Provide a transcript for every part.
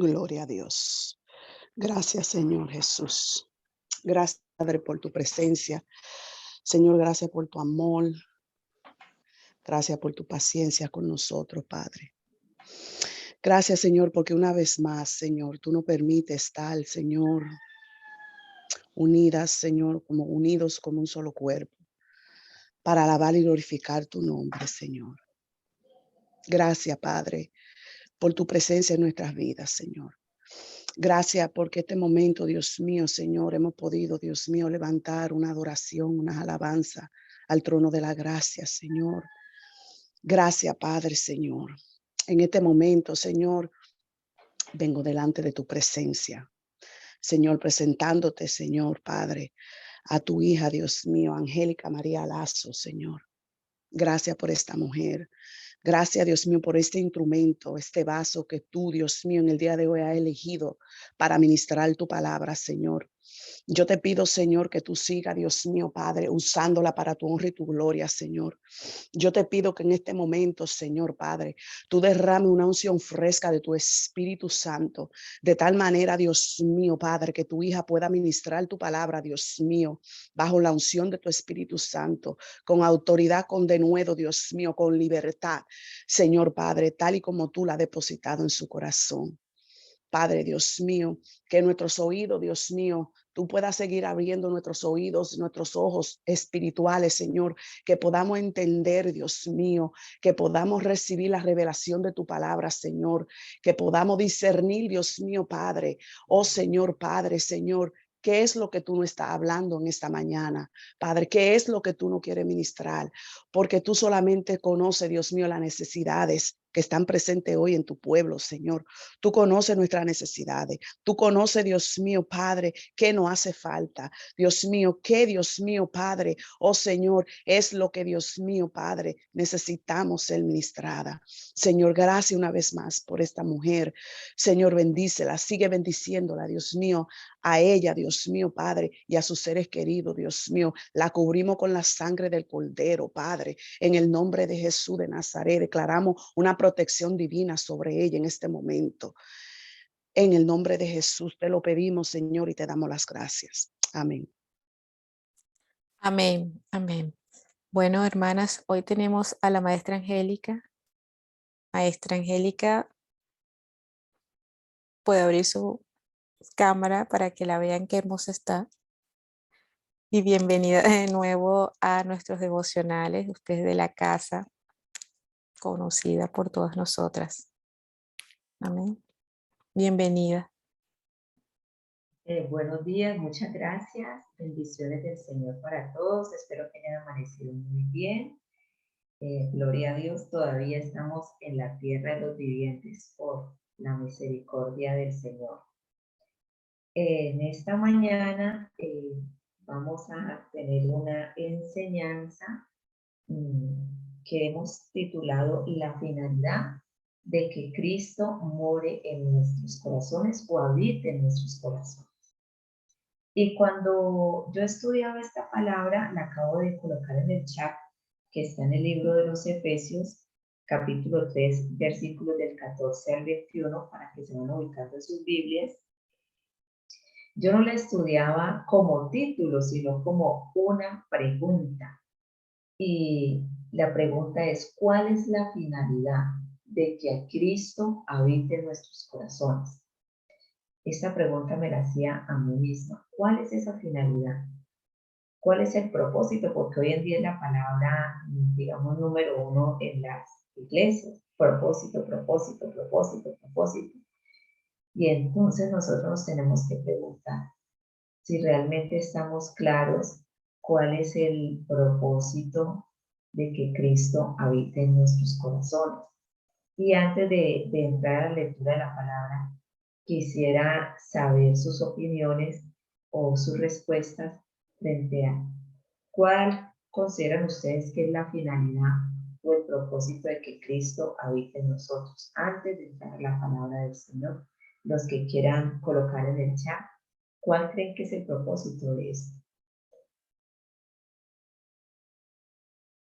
Gloria a Dios. Gracias, Señor Jesús. Gracias, Padre, por tu presencia. Señor, gracias por tu amor. Gracias por tu paciencia con nosotros, Padre. Gracias, Señor, porque una vez más, Señor, tú nos permites estar, Señor, unidas, Señor, como unidos como un solo cuerpo, para alabar y glorificar tu nombre, Señor. Gracias, Padre, por tu presencia en nuestras vidas, Señor. Gracias porque este momento, Dios mío, Señor, hemos podido, Dios mío, levantar una adoración, una alabanza al trono de la gracia, Señor. Gracias, Padre, Señor. En este momento, Señor, vengo delante de tu presencia. Señor, presentándote, Señor, Padre, a tu hija, Dios mío, Angélica María Lazo, Señor. Gracias por esta mujer. Gracias, Dios mío, por este instrumento, este vaso que tú, Dios mío, en el día de hoy has elegido para ministrar tu palabra, Señor. Yo te pido, Señor, que tú sigas, Dios mío, Padre, usándola para tu honra y tu gloria, Señor. Yo te pido que en este momento, Señor Padre, tú derrame una unción fresca de tu Espíritu Santo, de tal manera, Dios mío, Padre, que tu hija pueda ministrar tu palabra, Dios mío, bajo la unción de tu Espíritu Santo, con autoridad, con denuedo, Dios mío, con libertad, Señor Padre, tal y como tú la has depositado en su corazón. Padre, Dios mío, que nuestros oídos, Dios mío, tú puedas seguir abriendo nuestros oídos, nuestros ojos espirituales, Señor, que podamos entender, Dios mío, que podamos recibir la revelación de tu palabra, Señor, que podamos discernir, Dios mío, Padre, oh Señor, Padre, Señor. ¿Qué es lo que tú no estás hablando en esta mañana? Padre, ¿qué es lo que tú no quieres ministrar? Porque tú solamente conoces, Dios mío, las necesidades que están presentes hoy en tu pueblo, Señor. Tú conoces nuestras necesidades. Tú conoces, Dios mío, Padre, qué nos hace falta. Dios mío, qué, Dios mío, Padre, oh Señor, es lo que, Dios mío, Padre, necesitamos ser ministrada. Señor, gracias una vez más por esta mujer. Señor, bendícela, sigue bendiciéndola, Dios mío, a ella, Dios mío, Padre, y a sus seres queridos, Dios mío. La cubrimos con la sangre del Cordero, Padre. En el nombre de Jesús de Nazaret, declaramos una protección divina sobre ella en este momento. En el nombre de Jesús te lo pedimos, Señor, y te damos las gracias. Amén. Amén, amén. Bueno, hermanas, hoy tenemos a la maestra Angélica. Maestra Angélica, puede abrir su cámara para que la vean qué hermosa está. Y bienvenida de nuevo a nuestros devocionales, usted de la casa, conocida por todas nosotras. Amén. Bienvenida. Buenos días, muchas gracias. Bendiciones del Señor para todos. Espero que hayan amanecido muy bien. Gloria a Dios, todavía estamos en la tierra de los vivientes por la misericordia del Señor. En esta mañana vamos a tener una enseñanza que hemos titulado La finalidad de que Cristo more en nuestros corazones o habite en nuestros corazones. Y cuando yo estudiaba esta palabra, la acabo de colocar en el chat, que está en el libro de los Efesios, capítulo 3, versículos del 14 al 21, para que se van ubicando en sus Biblias. Yo no la estudiaba como título, sino como una pregunta. Y la pregunta es, ¿cuál es la finalidad de que a Cristo habite en nuestros corazones? Esta pregunta me la hacía a mí misma. ¿Cuál es esa finalidad? ¿Cuál es el propósito? Porque hoy en día es la palabra, digamos, número uno en las iglesias. Propósito, propósito, propósito, propósito. Y entonces nosotros nos tenemos que preguntar si realmente estamos claros cuál es el propósito de que Cristo habite en nuestros corazones. Y antes de entrar a la lectura de la palabra, quisiera saber sus opiniones o sus respuestas frente a cuál consideran ustedes que es la finalidad o el propósito de que Cristo habite en nosotros. Antes de entrar a la palabra del Señor, los que quieran colocar en el chat, ¿cuál creen que es el propósito de esto?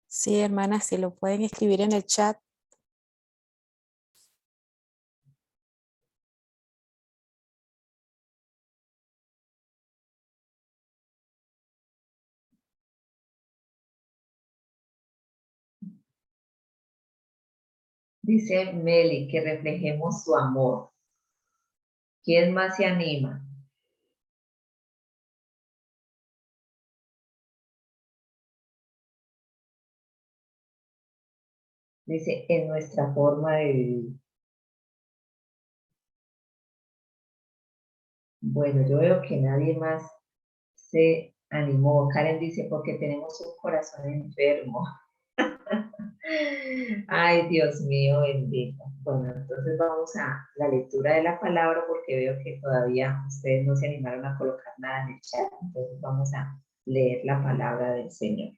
Sí, hermanas, si lo pueden escribir en el chat. Dice Meli que reflejemos su amor. ¿Quién más se anima? Dice, en nuestra forma de vivir. Bueno, yo veo que nadie más se animó. Karen dice, porque tenemos un corazón enfermo. Ay, Dios mío, bendito. Bueno, entonces vamos a la lectura de la palabra porque veo que todavía ustedes no se animaron a colocar nada en el chat. Entonces vamos a leer la palabra del Señor.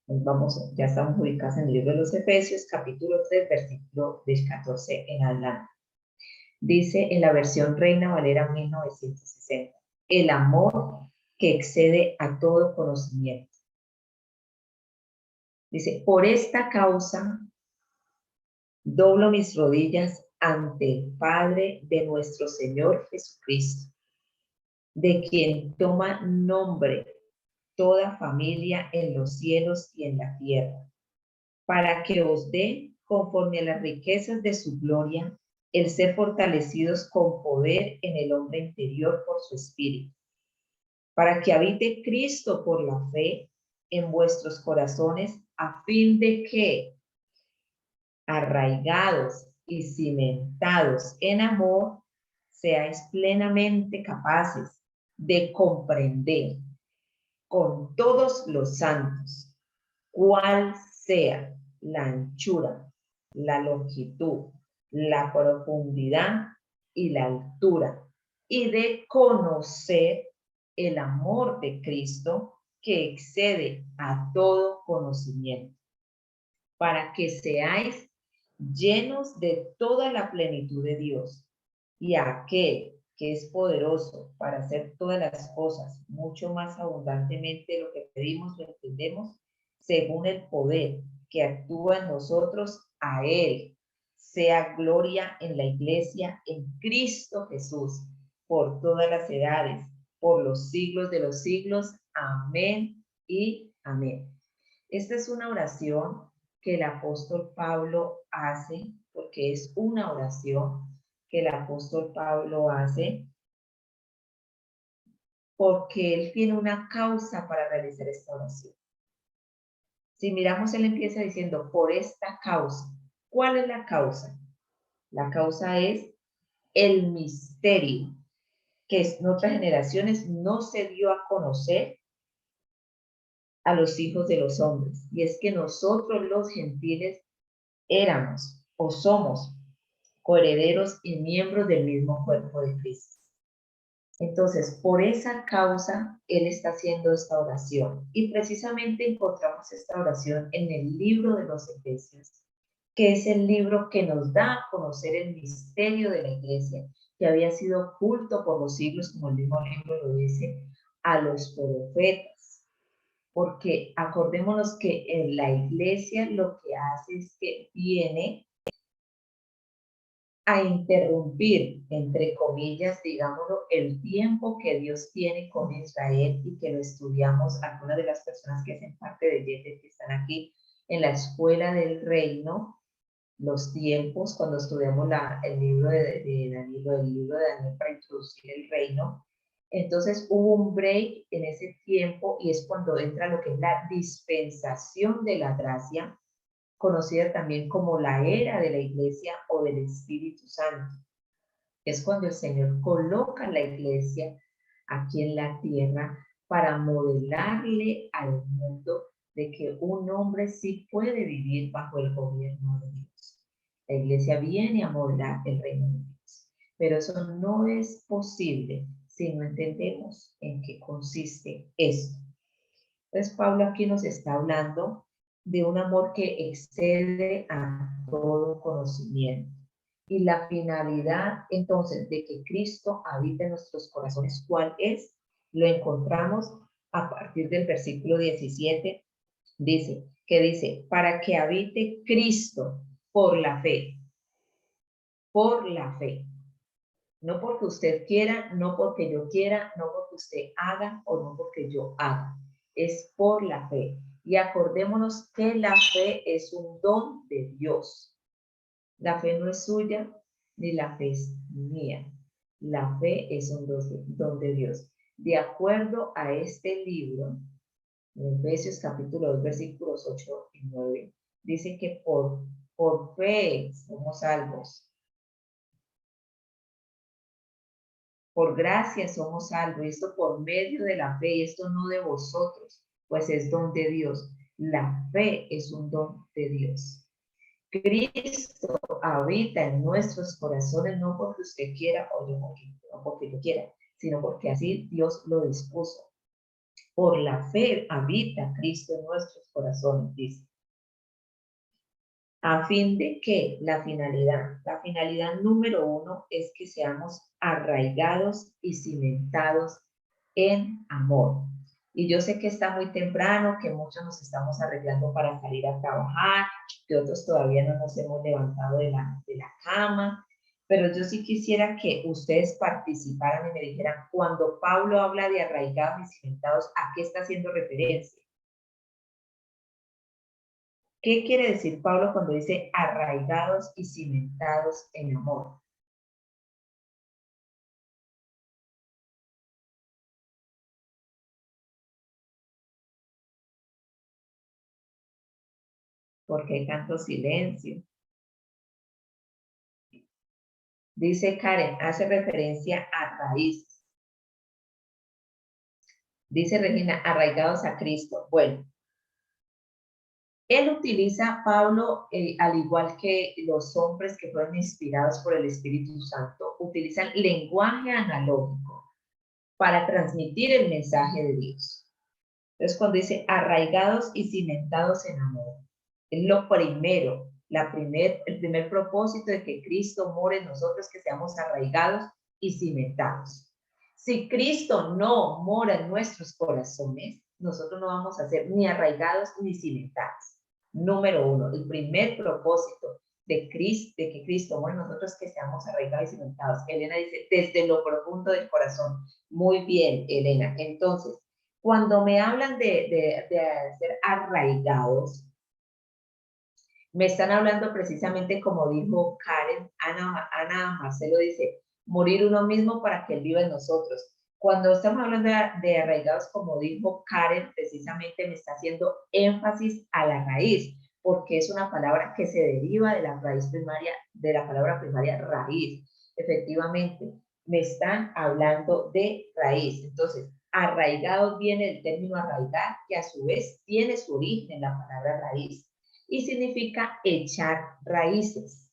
Vamos, ya estamos ubicados en el libro de los Efesios, capítulo 3, versículo del 14 en adelante. Dice en la versión Reina Valera 1960, el amor que excede a todo conocimiento. Dice, por esta causa doblo mis rodillas ante el Padre de nuestro Señor Jesucristo, de quien toma nombre toda familia en los cielos y en la tierra, para que os dé, conforme a las riquezas de su gloria, el ser fortalecidos con poder en el hombre interior por su espíritu, para que habite Cristo por la fe en vuestros corazones, a fin de que, arraigados y cimentados en amor, seáis plenamente capaces de comprender con todos los santos cuál sea la anchura, la longitud, la profundidad y la altura, y de conocer el amor de Cristo que excede a todo conocimiento, para que seáis llenos de toda la plenitud de Dios. Y aquel que es poderoso para hacer todas las cosas mucho más abundantemente de lo que pedimos o entendemos, según el poder que actúa en nosotros, a Él sea gloria en la iglesia, en Cristo Jesús, por todas las edades, por los siglos de los siglos. Amén y amén. Esta es una oración que el apóstol Pablo hace, porque es una oración que el apóstol Pablo hace, porque él tiene una causa para realizar esta oración. Si miramos, él empieza diciendo, por esta causa. ¿Cuál es la causa? La causa es el misterio que en otras generaciones no se dio a conocer a los hijos de los hombres. Y es que nosotros los gentiles éramos o somos coherederos y miembros del mismo cuerpo de Cristo. Entonces, por esa causa, Él está haciendo esta oración. Y precisamente encontramos esta oración en el libro de los Efesios, que es el libro que nos da a conocer el misterio de la iglesia, que había sido oculto por los siglos, como el mismo libro lo dice, a los profetas. Porque acordémonos que en la iglesia lo que hace es que viene a interrumpir, entre comillas, digámoslo, el tiempo que Dios tiene con Israel y que lo estudiamos algunas de las personas que hacen parte de Yetet, que están aquí en la escuela del reino, los tiempos, cuando estudiamos el libro de Danilo, el libro de Daniel para introducir el reino. Entonces hubo un break en ese tiempo y es cuando entra lo que es la dispensación de la gracia, conocida también como la era de la iglesia o del Espíritu Santo. Es cuando el Señor coloca la iglesia aquí en la tierra para modelarle al mundo de que un hombre sí puede vivir bajo el gobierno de Dios. La iglesia viene a modelar el reino de Dios, pero eso no es posible si no entendemos en qué consiste esto. Entonces Pablo aquí nos está hablando de un amor que excede a todo conocimiento. Y la finalidad entonces de que Cristo habite en nuestros corazones, ¿cuál es? Lo encontramos a partir del versículo 17, dice, para que habite Cristo por la fe, no porque usted quiera, no porque yo quiera, no porque usted haga o no porque yo haga, es por la fe. Y acordémonos que la fe es un don de Dios. La fe no es suya, ni la fe es mía. La fe es un don de Dios. De acuerdo a este libro, en Efesios capítulo 2, versículos 8 y 9, dice que por fe somos salvos. Por gracia somos salvos, y esto por medio de la fe, y esto no de vosotros, pues es don de Dios. La fe es un don de Dios. Cristo habita en nuestros corazones, no porque usted quiera o yo no porque yo quiera, sino porque así Dios lo dispuso. Por la fe habita Cristo en nuestros corazones, dice. A fin de que la finalidad número 1 es que seamos arraigados y cimentados en amor. Y yo sé que está muy temprano, que muchos nos estamos arreglando para salir a trabajar, que otros todavía no nos hemos levantado de la cama, pero yo sí quisiera que ustedes participaran y me dijeran, cuando Pablo habla de arraigados y cimentados, ¿a qué está haciendo referencia? ¿Qué quiere decir Pablo cuando dice arraigados y cimentados en amor? Porque hay tanto silencio. Dice Karen, hace referencia a raíces. Dice Regina, arraigados a Cristo. Bueno, él utiliza, Pablo, al igual que los hombres que fueron inspirados por el Espíritu Santo, utilizan lenguaje analógico para transmitir el mensaje de Dios. Entonces, cuando dice arraigados y cimentados en amor, es lo primero, el primer propósito de que Cristo more en nosotros, que seamos arraigados y cimentados. Si Cristo no mora en nuestros corazones, nosotros no vamos a ser ni arraigados ni cimentados. Número 1, el primer propósito de que Cristo more en nosotros es que seamos arraigados y cimentados. Elena dice, desde lo profundo del corazón. Muy bien, Elena. Entonces, cuando me hablan de ser arraigados, me están hablando precisamente como dijo Karen, Ana Marcelo dice, morir uno mismo para que Él viva en nosotros. Cuando estamos hablando de arraigados, como dijo Karen, precisamente me está haciendo énfasis a la raíz, porque es una palabra que se deriva de la raíz primaria, de la palabra primaria raíz. Efectivamente, me están hablando de raíz. Entonces, arraigados viene del término arraigar, que a su vez tiene su origen en la palabra raíz y significa echar raíces.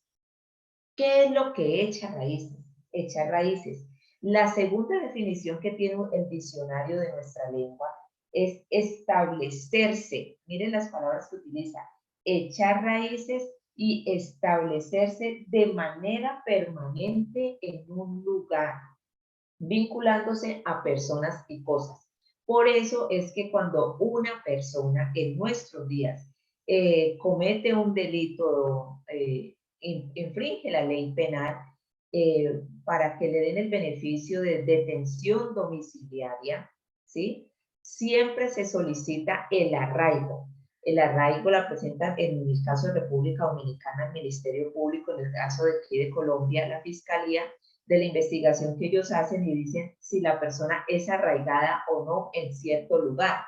¿Qué es lo que echa raíces? Echar raíces. La segunda definición que tiene el diccionario de nuestra lengua es establecerse. Miren las palabras que utiliza. Echar raíces y establecerse de manera permanente en un lugar, vinculándose a personas y cosas. Por eso es que cuando una persona en nuestros días comete un delito, infringe la ley penal, para que le den el beneficio de detención domiciliaria, ¿sí? Siempre se solicita el arraigo. El arraigo la presenta en el caso de República Dominicana el Ministerio Público, en el caso de aquí de Colombia la Fiscalía, de la investigación que ellos hacen y dicen si la persona es arraigada o no en cierto lugar.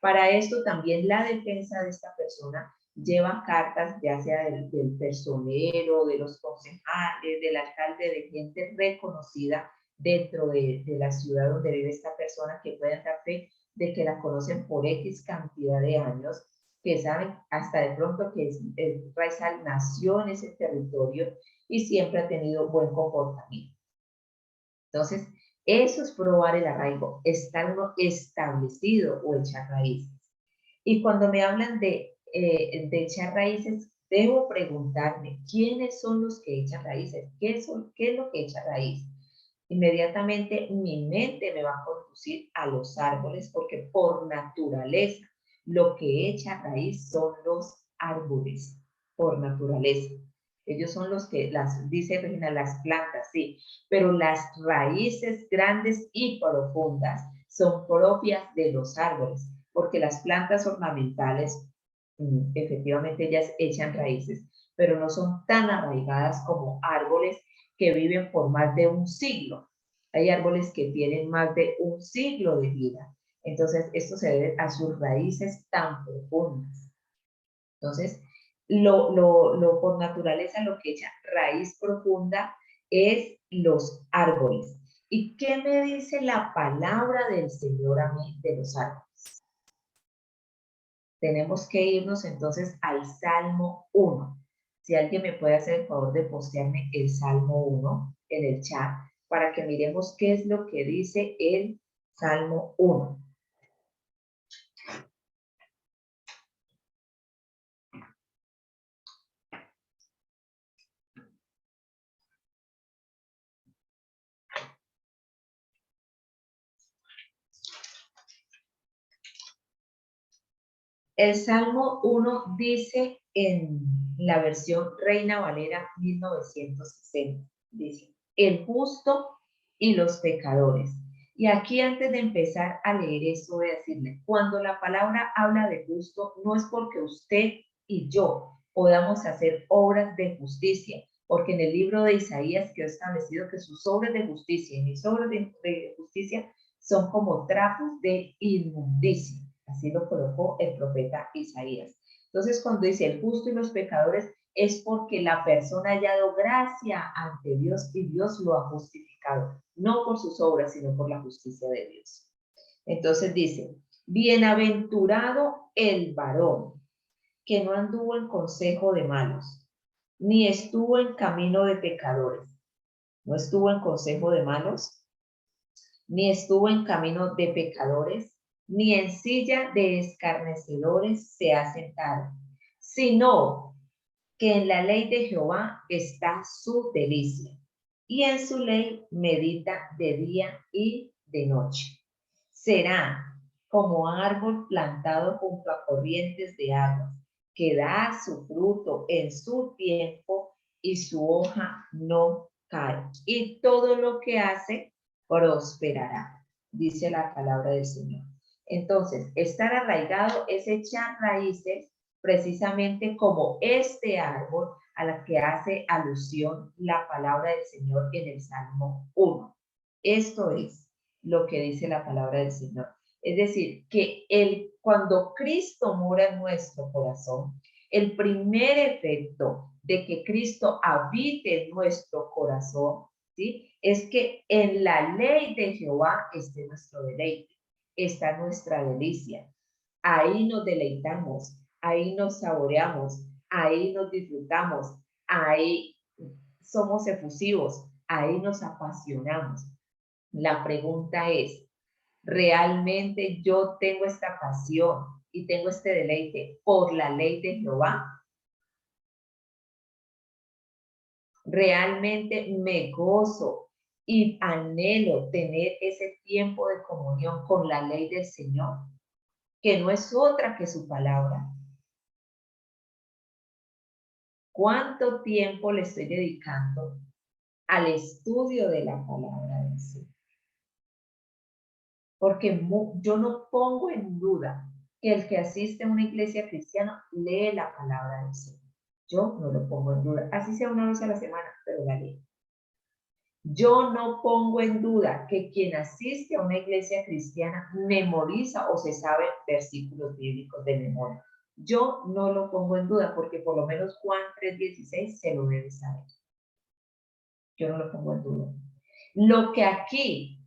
Para esto también la defensa de esta persona lleva cartas, ya sea del personero, de los concejales, del alcalde, de gente reconocida dentro de la ciudad donde vive esta persona, que pueden dar fe de que la conocen por X cantidad de años, que saben hasta de pronto que Raizal nació en ese territorio y siempre ha tenido buen comportamiento. Entonces, eso es probar el arraigo, estar uno establecido o echar raíces. Y cuando me hablan de echar raíces, debo preguntarme, ¿quiénes son los que echan raíces? ¿Qué es lo que echa raíz? Inmediatamente mi mente me va a conducir a los árboles, porque por naturaleza lo que echa raíz son los árboles, por naturaleza. Ellos son los que, dice Regina, las plantas, sí, pero las raíces grandes y profundas son propias de los árboles, porque las plantas ornamentales, efectivamente ellas echan raíces, pero no son tan arraigadas como árboles que viven por más de un siglo. Hay árboles que tienen más de un siglo de vida. Entonces, esto se debe a sus raíces tan profundas. Entonces, por naturaleza, lo que echa raíz profunda es los árboles. ¿Y qué me dice la palabra del Señor a mí de los árboles? Tenemos que irnos entonces al Salmo 1. Si alguien me puede hacer el favor de postearme el Salmo 1 en el chat para que miremos qué es lo que dice el Salmo 1. El Salmo 1 dice en la versión Reina Valera 1960, dice, el justo y los pecadores. Y aquí antes de empezar a leer esto voy a decirle, cuando la palabra habla de justo, no es porque usted y yo podamos hacer obras de justicia, porque en el libro de Isaías quedó establecido que sus obras de justicia y mis obras de justicia son como trapos de inmundicia. Así lo colocó el profeta Isaías. Entonces, cuando dice el justo y los pecadores, es porque la persona ha hallado gracia ante Dios y Dios lo ha justificado, no por sus obras, sino por la justicia de Dios. Entonces dice, bienaventurado el varón que no anduvo en consejo de malos, ni estuvo en camino de pecadores. No estuvo en consejo de malos, ni estuvo en camino de pecadores, ni en silla de escarnecedores se ha sentado, sino que en la ley de Jehová está su delicia, y en su ley medita de día y de noche. Será como árbol plantado junto a corrientes de agua, que da su fruto en su tiempo y su hoja no cae. Y todo lo que hace prosperará, dice la palabra del Señor. Entonces, estar arraigado es echar raíces precisamente como este árbol a la que hace alusión la palabra del Señor en el Salmo 1. Esto es lo que dice la palabra del Señor. Es decir, que cuando Cristo mora en nuestro corazón, el primer efecto de que Cristo habite en nuestro corazón, ¿sí?, es que en la ley de Jehová esté nuestro deleite, está nuestra delicia. Ahí nos deleitamos, ahí nos saboreamos, ahí nos disfrutamos, ahí somos efusivos, ahí nos apasionamos. La pregunta es, ¿realmente yo tengo esta pasión y tengo este deleite por la ley de Jehová? ¿Realmente me gozo y anhelo tener ese tiempo de comunión con la ley del Señor, que no es otra que su palabra? ¿Cuánto tiempo le estoy dedicando al estudio de la palabra del Señor? Porque yo no pongo en duda que el que asiste a una iglesia cristiana lee la palabra del Señor. Yo no lo pongo en duda, así sea una vez a la semana, pero la leo. Yo no pongo en duda que quien asiste a una iglesia cristiana memoriza o se sabe versículos bíblicos de memoria. Yo no lo pongo en duda porque por lo menos Juan 3:16 se lo debe saber. Yo no lo pongo en duda. Lo que aquí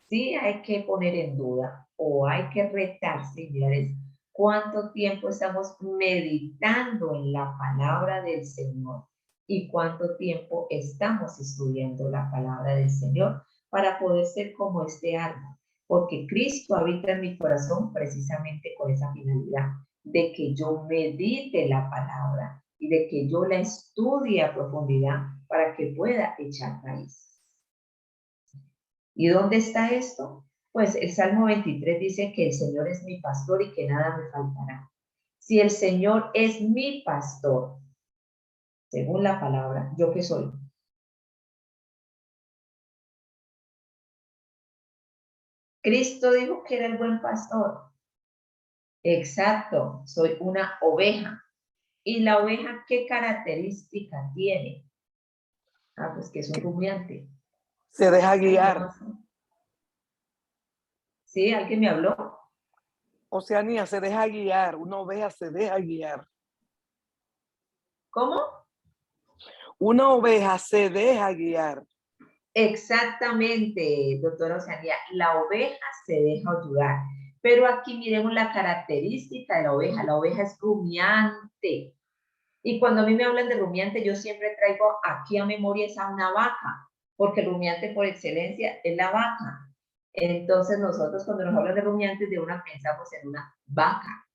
sí hay que poner en duda o hay que retarse y mirar es cuánto tiempo estamos meditando en la palabra del Señor y cuánto tiempo estamos estudiando la palabra del Señor para poder ser como este árbol, porque Cristo habita en mi corazón precisamente con esa finalidad de que yo medite la palabra y de que yo la estudie a profundidad para que pueda echar raíz. ¿Y dónde está esto? Pues el Salmo 23 dice que el Señor es mi pastor y que nada me faltará. Si el Señor es mi pastor, según la palabra, ¿yo qué soy? Cristo dijo que era el buen pastor. Exacto, soy una oveja. ¿Y la oveja qué característica tiene? Ah, pues que es un rumiante. Se deja guiar. ¿Sí? ¿Alguien me habló? Oceanía, se deja guiar. Una oveja se deja guiar. ¿Cómo? Una oveja se deja guiar. Exactamente, doctora Oceanía. La oveja se deja ayudar. Pero aquí miremos la característica de la oveja. La oveja es rumiante. Y cuando a mí me hablan de rumiante, yo siempre traigo aquí a memoria esa una vaca, porque el rumiante por excelencia es la vaca. Entonces nosotros cuando nos hablan de rumiantes, de una pensamos en una vaca.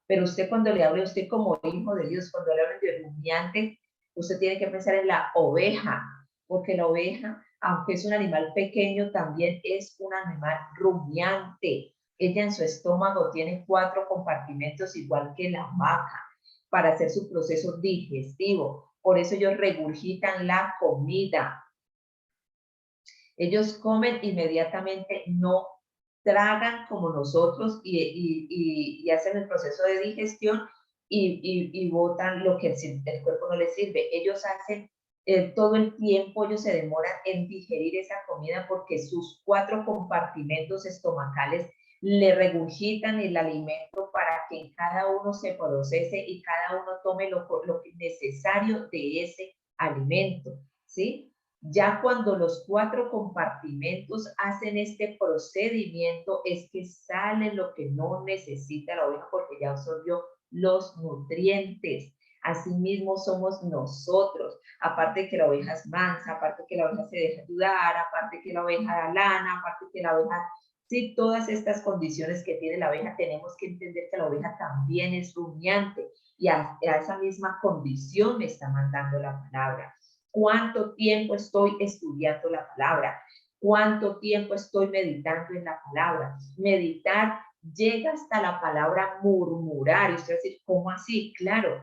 Pero usted cuando le hable, usted como hijo de Dios, cuando le hablan de rumiante, usted tiene que pensar en la oveja, porque la oveja, aunque es un animal pequeño, también es un animal rumiante. Ella en su estómago tiene 4 compartimentos igual que la vaca para hacer su proceso digestivo. Por eso ellos regurgitan la comida. Ellos comen inmediatamente, no tragan como nosotros y hacen el proceso de digestión y botan lo que el cuerpo no les sirve. Ellos hacen todo el tiempo, ellos se demoran en digerir esa comida porque sus 4 compartimentos estomacales le regurgitan el alimento para que en cada uno se procese y cada uno tome lo necesario de ese alimento, ¿sí? Ya cuando los 4 compartimentos hacen este procedimiento es que sale lo que no necesita la oveja porque ya absorbió los nutrientes. Asimismo somos nosotros, aparte que la oveja es mansa, aparte que la oveja se deja ayudar, aparte que la oveja da lana, aparte que la oveja, sí, todas estas condiciones que tiene la oveja, tenemos que entender que la oveja también es rumiante y a esa misma condición me está mandando la palabra. ¿Cuánto tiempo estoy estudiando la palabra? ¿Cuánto tiempo estoy meditando en la palabra? Meditar llega hasta la palabra murmurar. Y usted va a decir, ¿cómo así? Claro.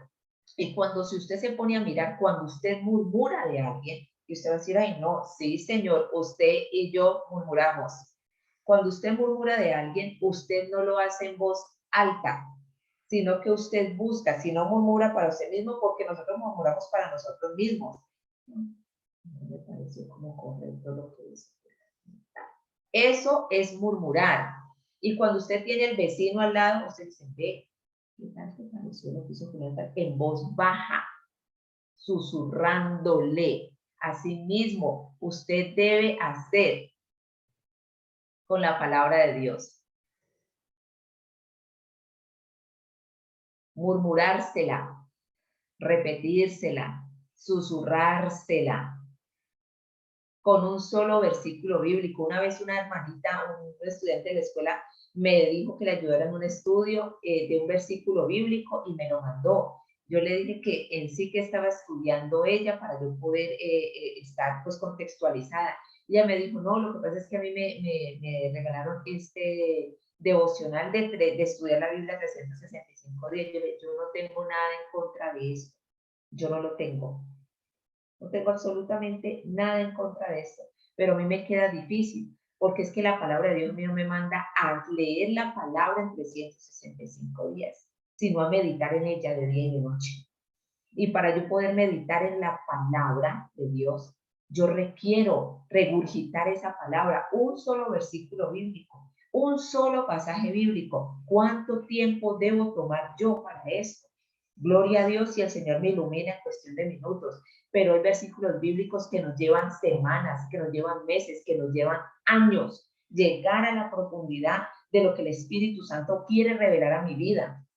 Y cuando si usted se pone a mirar, cuando usted murmura de alguien, y usted va a decir, ay, no, sí, señor, usted y yo murmuramos. Cuando usted murmura de alguien, usted no lo hace en voz alta, sino que usted busca, si no murmura para usted mismo, porque nosotros murmuramos para nosotros mismos. No me pareció como correcto lo que dice. Eso es murmurar. Y cuando usted tiene el vecino al lado, usted dice, ve, ¿qué tal te pareció lo que hizo Julián? En voz baja, susurrándole. Asimismo, usted debe hacer con la palabra de Dios. Murmurársela, repetírsela, susurrársela, con un solo versículo bíblico. Una vez una hermanita, un estudiante de la escuela, me dijo que le ayudara en un estudio de un versículo bíblico y me lo mandó. Yo le dije que en sí que estaba estudiando ella para yo poder estar pues contextualizada. Y ella me dijo, no, lo que pasa es que a mí me regalaron este devocional de estudiar la Biblia 365 días. Yo no tengo nada en contra de eso. Yo no lo tengo. No tengo absolutamente nada en contra de esto, pero a mí me queda difícil, porque es que la palabra de Dios mío me manda a leer la palabra en 365 días, sino a meditar en ella de día y de noche. Y para yo poder meditar en la palabra de Dios, yo requiero regurgitar esa palabra, un solo versículo bíblico, un solo pasaje bíblico. ¿Cuánto tiempo debo tomar yo para esto? Gloria a Dios y el Señor me ilumina en cuestión de minutos, pero hay versículos bíblicos que nos llevan semanas, que nos llevan meses, que nos llevan años, llegar a la profundidad de lo que el Espíritu Santo quiere revelar a mi vida,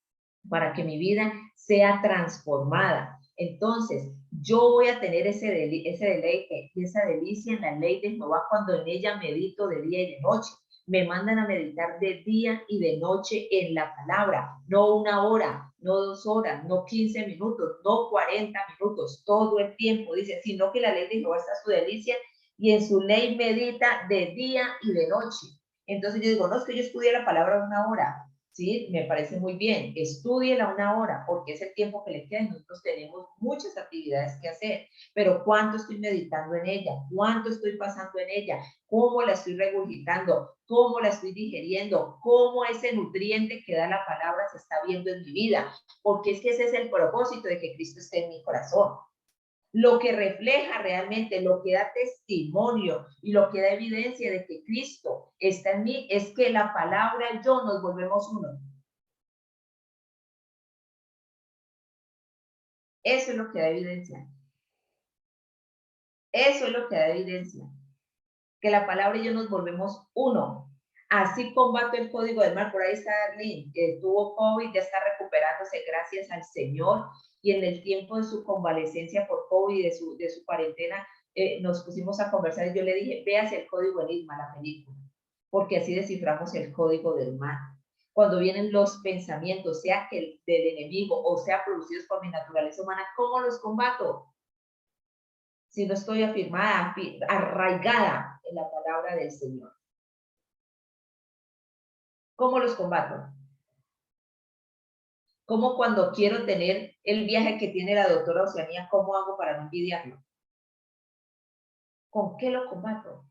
para que mi vida sea transformada. Entonces, yo voy a tener ese deleite y esa delicia en la ley de Jehová cuando en ella medito de día y de noche. Me mandan a meditar de día y de noche en la palabra, no 1 hora, no 2 horas, no 15 minutos, no 40 minutos, todo el tiempo, dice, sino que la ley de Jehová está a su delicia y en su ley medita de día y de noche. Entonces yo digo, no, es que yo estudié la palabra 1 hora. ¿sí? Me parece muy bien. Estúdiela 1 hora, porque es el tiempo que le queda y nosotros tenemos muchas actividades que hacer. Pero ¿cuánto estoy meditando en ella? ¿Cuánto estoy pasando en ella? ¿Cómo la estoy regurgitando? ¿Cómo la estoy digeriendo? ¿Cómo ese nutriente que da la palabra se está viendo en mi vida? Porque es que ese es el propósito de que Cristo esté en mi corazón. Lo que refleja realmente, lo que da testimonio y lo que da evidencia de que Cristo está en mí, es que la palabra y yo nos volvemos uno. Eso es lo que da evidencia. Eso es lo que da evidencia. Que la palabra y yo nos volvemos uno. Así combato el código del mal. Por ahí está Arlene, que tuvo COVID, ya está recuperándose, gracias al Señor. Y en el tiempo de su convalecencia por COVID, de su cuarentena, nos pusimos a conversar y yo le dije, véase el código Enigma, la película, porque así desciframos el código del mal. Cuando vienen los pensamientos, sea que del enemigo o sea producidos por mi naturaleza humana, ¿cómo los combato? Si no estoy afirmada, arraigada en la palabra del Señor. ¿Cómo los combato? ¿Cómo cuando quiero tener el viaje que tiene la doctora Oceanía, cómo hago para no envidiarlo? ¿Con qué lo combato?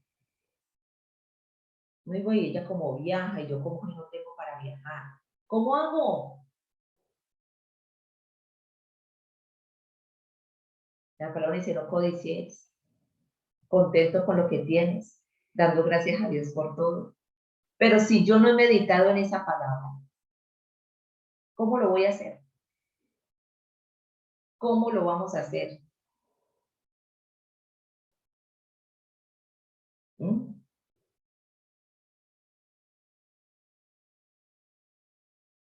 No digo, y ella como viaja y yo como que no tengo para viajar. ¿Cómo hago? La palabra dice, no codicies, contento con lo que tienes, dando gracias a Dios por todo. Pero si yo no he meditado en esa palabra, ¿cómo lo voy a hacer? ¿Cómo lo vamos a hacer? ¿Mm?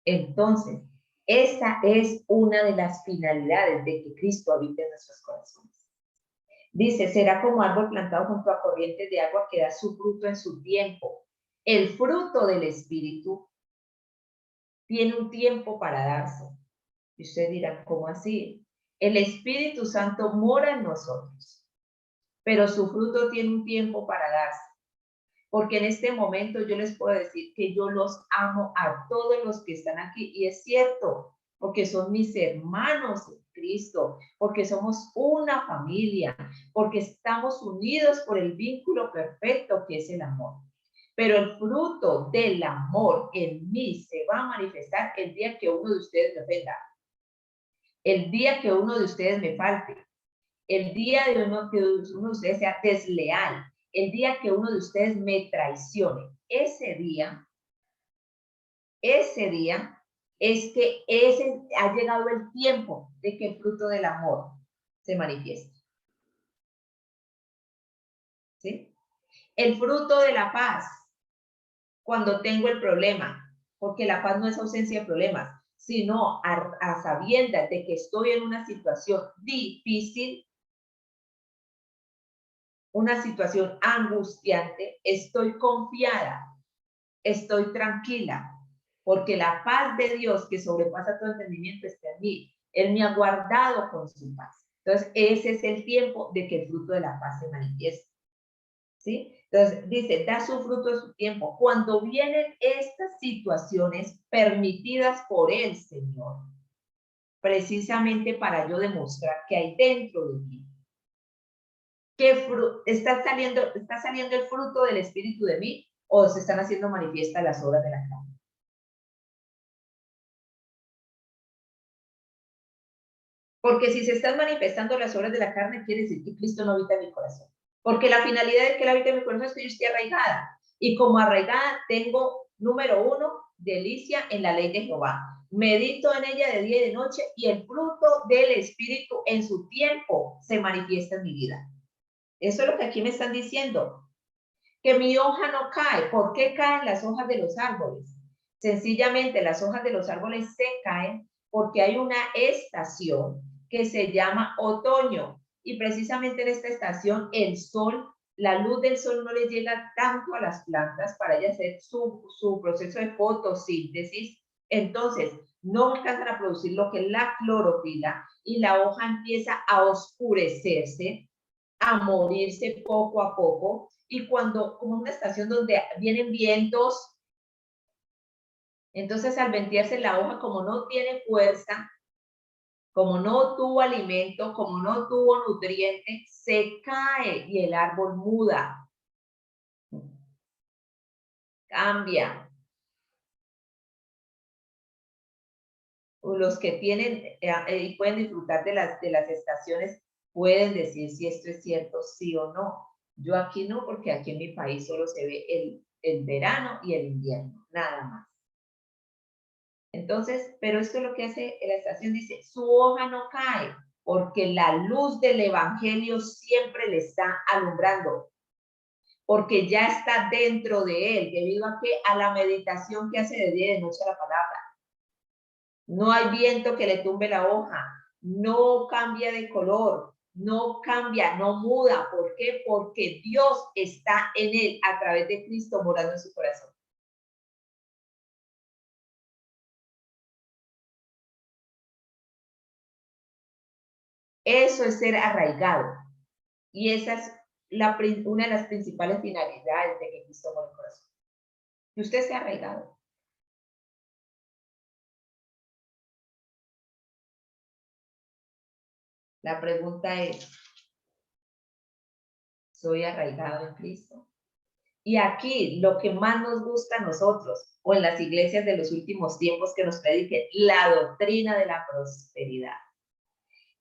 Entonces, esa es una de las finalidades de que Cristo habite en nuestros corazones. Dice, será como árbol plantado junto a corrientes de agua que da su fruto en su tiempo. El fruto del Espíritu tiene un tiempo para darse. Y ustedes dirán, ¿cómo así? El Espíritu Santo mora en nosotros, pero su fruto tiene un tiempo para darse. Porque en este momento yo les puedo decir que yo los amo a todos los que están aquí. Y es cierto, porque son mis hermanos en Cristo, porque somos una familia, porque estamos unidos por el vínculo perfecto que es el amor. Pero el fruto del amor en mí se va a manifestar el día que uno de ustedes me ofenda, el día que uno de ustedes me falte, el día de que uno de ustedes sea desleal, el día que uno de ustedes me traicione. Ese día es que ha llegado el tiempo de que el fruto del amor se manifieste. ¿Sí? El fruto de la paz, cuando tengo el problema, porque la paz no es ausencia de problemas, sino a sabiendas de que estoy en una situación difícil, una situación angustiante, estoy confiada, estoy tranquila, porque la paz de Dios que sobrepasa todo entendimiento está en mí. Él me ha guardado con su paz. Entonces, ese es el tiempo de que el fruto de la paz se manifieste. ¿Sí? Entonces, dice, da su fruto en su tiempo. Cuando vienen estas situaciones permitidas por el Señor, precisamente para yo demostrar que hay dentro de mí, que está saliendo el fruto del Espíritu de mí, o se están haciendo manifiestas las obras de la carne. Porque si se están manifestando las obras de la carne, quiere decir que Cristo no habita en mi corazón. Porque la finalidad de que Él habite en mi corazón es que yo esté arraigada. Y como arraigada tengo, número 1, delicia en la ley de Jehová. Medito en ella de día y de noche y el fruto del Espíritu en su tiempo se manifiesta en mi vida. Eso es lo que aquí me están diciendo. Que mi hoja no cae. ¿Por qué caen las hojas de los árboles? Sencillamente las hojas de los árboles se caen porque hay una estación que se llama otoño. Y precisamente en esta estación el sol, la luz del sol no le llega tanto a las plantas para ellas hacer su proceso de fotosíntesis. Entonces, no alcanzan a producir lo que es la clorofila y la hoja empieza a oscurecerse, a morirse poco a poco. Y cuando, como una estación donde vienen vientos, Entonces, al ventearse la hoja, como no tiene fuerza, como no tuvo alimento, como no tuvo nutriente, se cae y el árbol muda. Cambia. Los que tienen y pueden disfrutar de las estaciones pueden decir si esto es cierto, sí o no. Yo aquí no, porque aquí en mi país solo se ve el verano y el invierno, nada más. Entonces, pero esto es lo que hace la estación, dice, su hoja no cae, porque la luz del evangelio siempre le está alumbrando, porque ya está dentro de él, debido a que a la meditación que hace de día y de noche a la palabra. No hay viento que le tumbe la hoja, no cambia de color, no cambia, no muda. ¿Por qué? Porque Dios está en él a través de Cristo morando en su corazón. Eso es ser arraigado. Y esa es una de las principales finalidades de que Cristo mora en el corazón. Que usted sea arraigado. La pregunta es, ¿soy arraigado en Cristo? Y aquí lo que más nos gusta a nosotros, o en las iglesias de los últimos tiempos que nos prediquen, la doctrina de la prosperidad.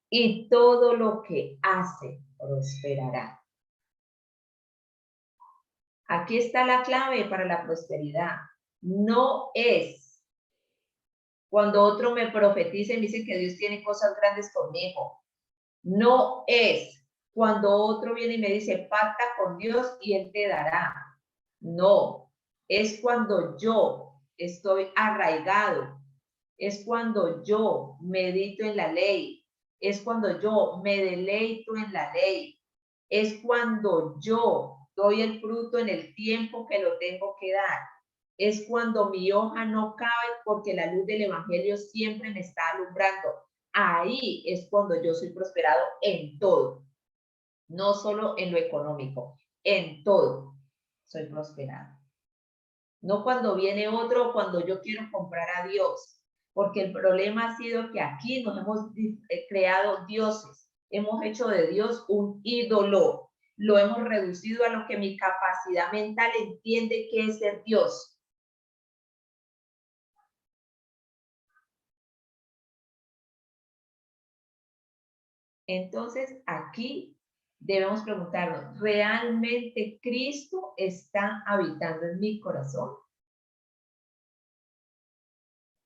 Y todo lo que hace prosperará. Aquí está la clave para la prosperidad. No es cuando otro me profetiza y me dice que Dios tiene cosas grandes conmigo. No es cuando otro viene y me dice, pacta con Dios y Él te dará. No, es cuando yo estoy arraigado. Es cuando yo medito en la ley. Es cuando yo me deleito en la ley. Es cuando yo doy el fruto en el tiempo que lo tengo que dar. Es cuando mi hoja no cae porque la luz del evangelio siempre me está alumbrando. Ahí es cuando yo soy prosperado en todo, no solo en lo económico, en todo soy prosperado. No cuando viene otro, cuando yo quiero comprar a Dios, porque el problema ha sido que aquí nos hemos creado dioses, hemos hecho de Dios un ídolo, lo hemos reducido a lo que mi capacidad mental entiende que es ser Dios. Entonces, aquí debemos preguntarnos, ¿realmente Cristo está habitando en mi corazón?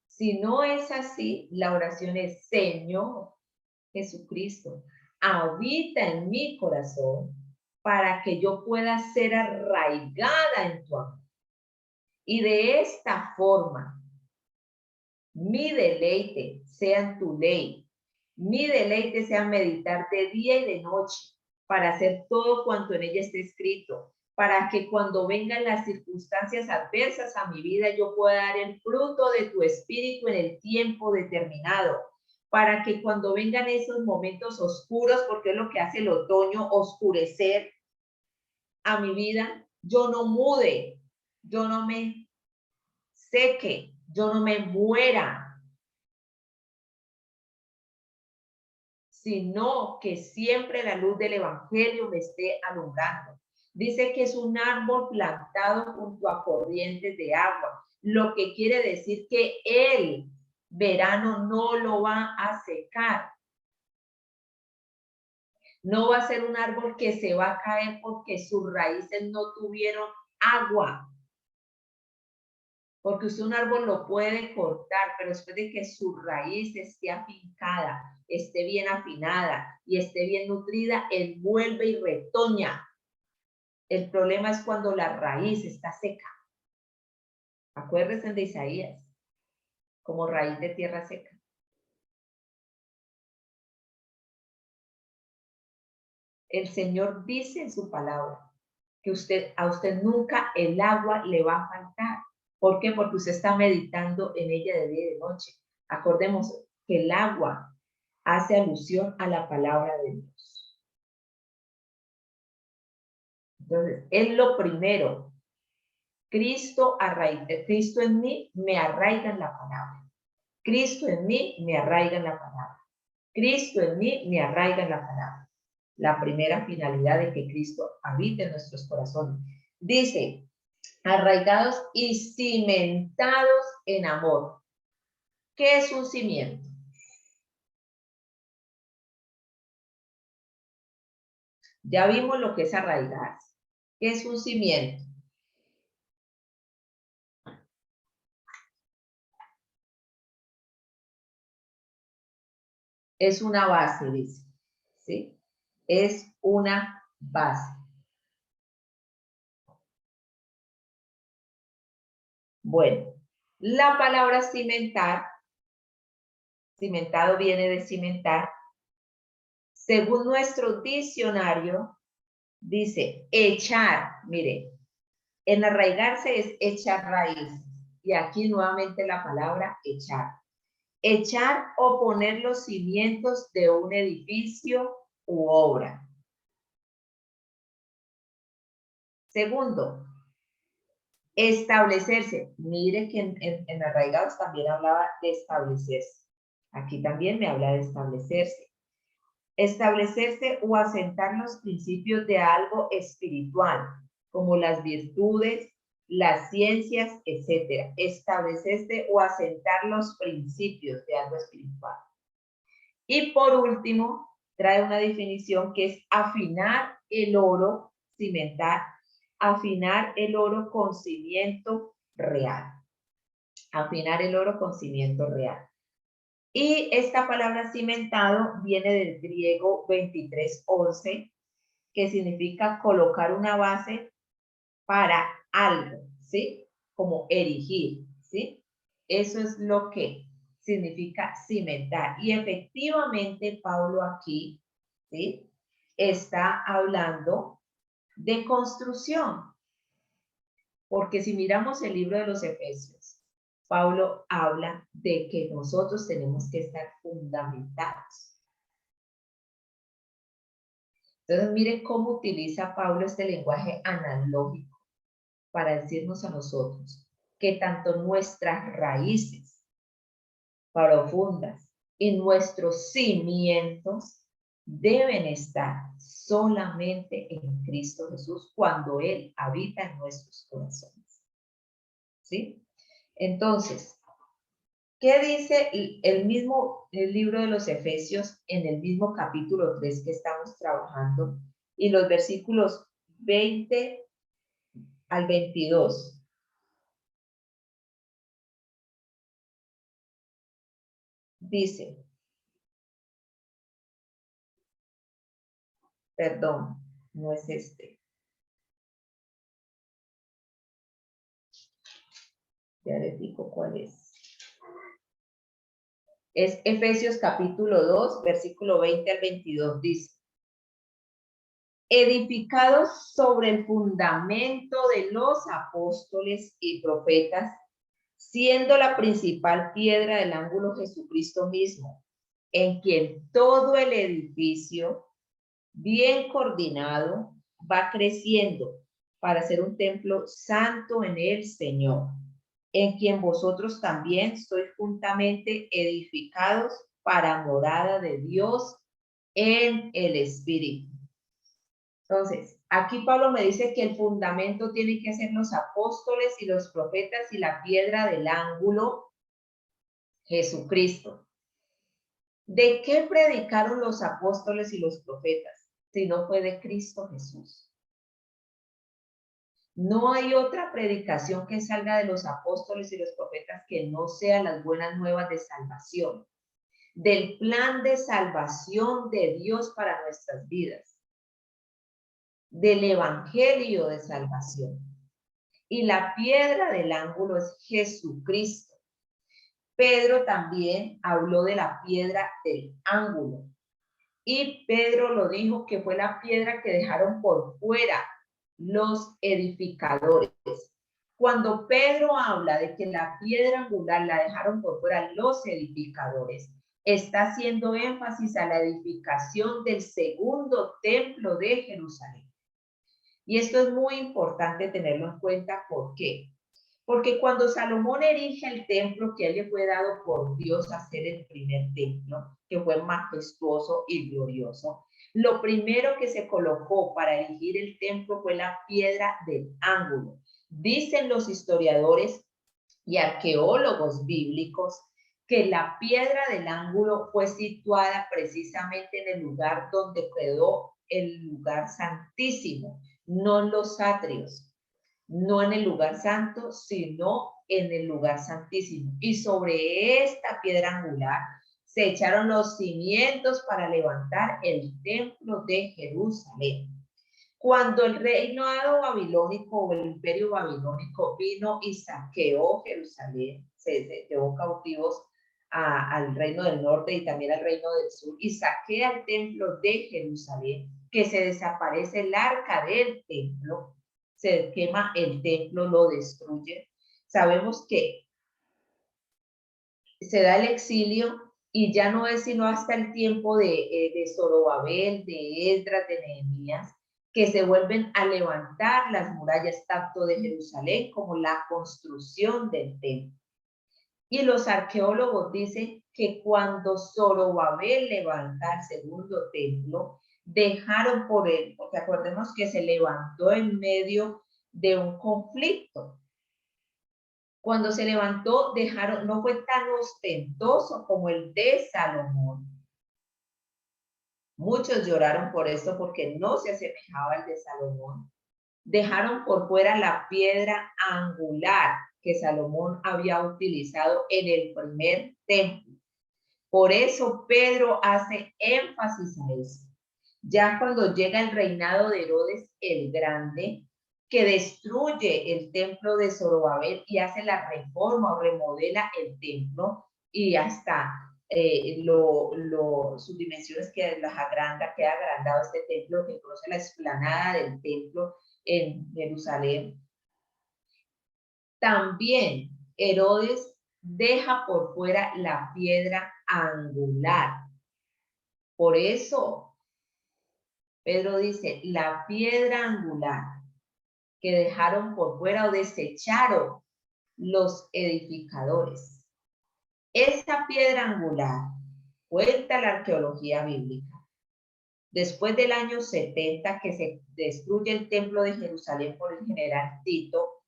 Si no es así, la oración es, Señor Jesucristo, habita en mi corazón para que yo pueda ser arraigada en tu amor. Y de esta forma, mi deleite sea en tu ley. Mi deleite sea meditar de día y de noche para hacer todo cuanto en ella esté escrito, para que cuando vengan las circunstancias adversas a mi vida yo pueda dar el fruto de tu espíritu en el tiempo determinado, para que cuando vengan esos momentos oscuros, porque es lo que hace el otoño, oscurecer a mi vida, yo no mude, yo no me seque, yo no me muera, sino que siempre la luz del evangelio me esté alumbrando. Dice que es un árbol plantado junto a corrientes de agua, lo que quiere decir que el verano no lo va a secar. No va a ser un árbol que se va a caer porque sus raíces no tuvieron agua. Porque usted un árbol lo puede cortar, pero después de que su raíz esté afincada, esté bien afinada y esté bien nutrida, él vuelve y retoña. El problema es cuando la raíz está seca. Acuérdense de Isaías, como raíz de tierra seca. El Señor dice en su palabra que a usted nunca el agua le va a faltar. ¿Por qué? Porque usted está meditando en ella de día y de noche. Acordemos que el agua hace alusión a la palabra de Dios. Entonces, es lo primero Cristo en mí me arraiga en la palabra. Cristo en mí me arraiga en la palabra. Cristo en mí me arraiga en la palabra. La primera finalidad de que Cristo habite en nuestros corazones. Dice, arraigados y cimentados en amor. ¿Qué es un cimiento? Ya vimos lo que es arraigarse. ¿Qué es un cimiento? Es una base, dice. ¿Sí? Es una base. Bueno, la palabra cimentar, cimentado viene de cimentar. Según nuestro diccionario, dice echar, mire, en arraigarse es echar raíces. Y aquí nuevamente la palabra echar. Echar o poner los cimientos de un edificio u obra. Segundo, establecerse. Mire que en arraigados también hablaba de establecerse. Aquí también me habla de establecerse. Establecerse o asentar los principios de algo espiritual, como las virtudes, las ciencias, etc. Establecerse o asentar los principios de algo espiritual. Y por último, trae una definición que es afinar el oro, cimentar, afinar el oro con cimiento real. Afinar el oro con cimiento real. Y esta palabra cimentado viene del griego 23:11, que significa colocar una base para algo, ¿sí? Como erigir, ¿sí? Eso es lo que significa cimentar. Y efectivamente, Pablo aquí, ¿sí? Está hablando de construcción. Porque si miramos el libro de los Efesios, Pablo habla de que nosotros tenemos que estar fundamentados. Entonces, mire cómo utiliza Pablo este lenguaje analógico para decirnos a nosotros que tanto nuestras raíces profundas y nuestros cimientos deben estar solamente en Cristo Jesús cuando Él habita en nuestros corazones. ¿Sí? Entonces, ¿qué dice el libro de los Efesios en el mismo capítulo 3 que estamos trabajando? Y los versículos 20 al 22. Dice, perdón, no es este. Ya les digo cuál es. Es Efesios capítulo 2, versículo 20 al 22, dice, edificados sobre el fundamento de los apóstoles y profetas, siendo la principal piedra del ángulo Jesucristo mismo, en quien todo el edificio, bien coordinado, va creciendo para ser un templo santo en el Señor, en quien vosotros también sois juntamente edificados para morada de Dios en el Espíritu. Entonces, aquí Pablo me dice que el fundamento tiene que ser los apóstoles y los profetas y la piedra del ángulo, Jesucristo. ¿De qué predicaron los apóstoles y los profetas? Si no fue de Cristo Jesús. No hay otra predicación que salga de los apóstoles y los profetas que no sean las buenas nuevas de salvación, del plan de salvación de Dios para nuestras vidas, del evangelio de salvación. Y la piedra del ángulo es Jesucristo. Pedro también habló de la piedra del ángulo. Y Pedro lo dijo que fue la piedra que dejaron por fuera los edificadores. Cuando Pedro habla de que la piedra angular la dejaron por fuera los edificadores, está haciendo énfasis a la edificación del segundo templo de Jerusalén. Y esto es muy importante tenerlo en cuenta. ¿Por qué? Porque cuando Salomón erige el templo que a él le fue dado por Dios hacer el primer templo, que fue majestuoso y glorioso, lo primero que se colocó para erigir el templo fue la piedra del ángulo. Dicen los historiadores y arqueólogos bíblicos que la piedra del ángulo fue situada precisamente en el lugar donde quedó el lugar santísimo, no en los atrios, no en el lugar santo, sino en el lugar santísimo. Y sobre esta piedra angular se echaron los cimientos para levantar el templo de Jerusalén. Cuando el reinado babilónico o el imperio babilónico vino y saqueó Jerusalén, se llevó cautivos al reino del norte y también al reino del sur, y saquea el templo de Jerusalén, que se desaparece el arca del templo, se quema el templo, lo destruye. Sabemos que se da el exilio y ya no es sino hasta el tiempo de Zorobabel, de Esdras, de Nehemías, que se vuelven a levantar las murallas tanto de Jerusalén como la construcción del templo. Y los arqueólogos dicen que cuando Zorobabel levanta el segundo templo, dejaron por él, porque acordemos que se levantó en medio de un conflicto. Cuando se levantó, dejaron, no fue tan ostentoso como el de Salomón. Muchos lloraron por esto porque no se asemejaba al de Salomón. Dejaron por fuera la piedra angular que Salomón había utilizado en el primer templo. Por eso Pedro hace énfasis a eso. Ya cuando llega el reinado de Herodes el Grande, que destruye el templo de Zorobabel y hace la reforma o remodela el templo y hasta sus dimensiones que las agranda, queda agrandado este templo, que conoce la explanada del templo en Jerusalén. También Herodes deja por fuera la piedra angular. Por eso Pedro dice, la piedra angular que dejaron por fuera o desecharon los edificadores. Esa piedra angular, cuenta la arqueología bíblica, después del año 70 que se destruye el templo de Jerusalén por el general Tito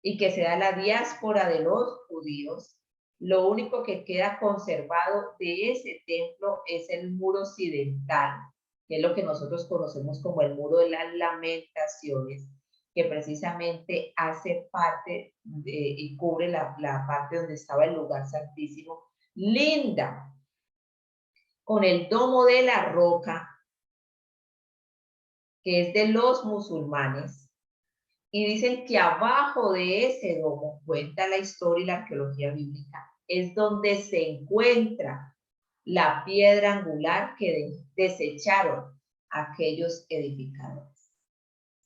y que se da la diáspora de los judíos, lo único que queda conservado de ese templo es el muro occidental, que es lo que nosotros conocemos como el muro de las lamentaciones, que precisamente hace parte y cubre la parte donde estaba el lugar santísimo, linda, con el domo de la roca, que es de los musulmanes, y dicen que abajo de ese domo, cuenta la historia y la arqueología bíblica, es donde se encuentra la piedra angular que desecharon aquellos edificadores.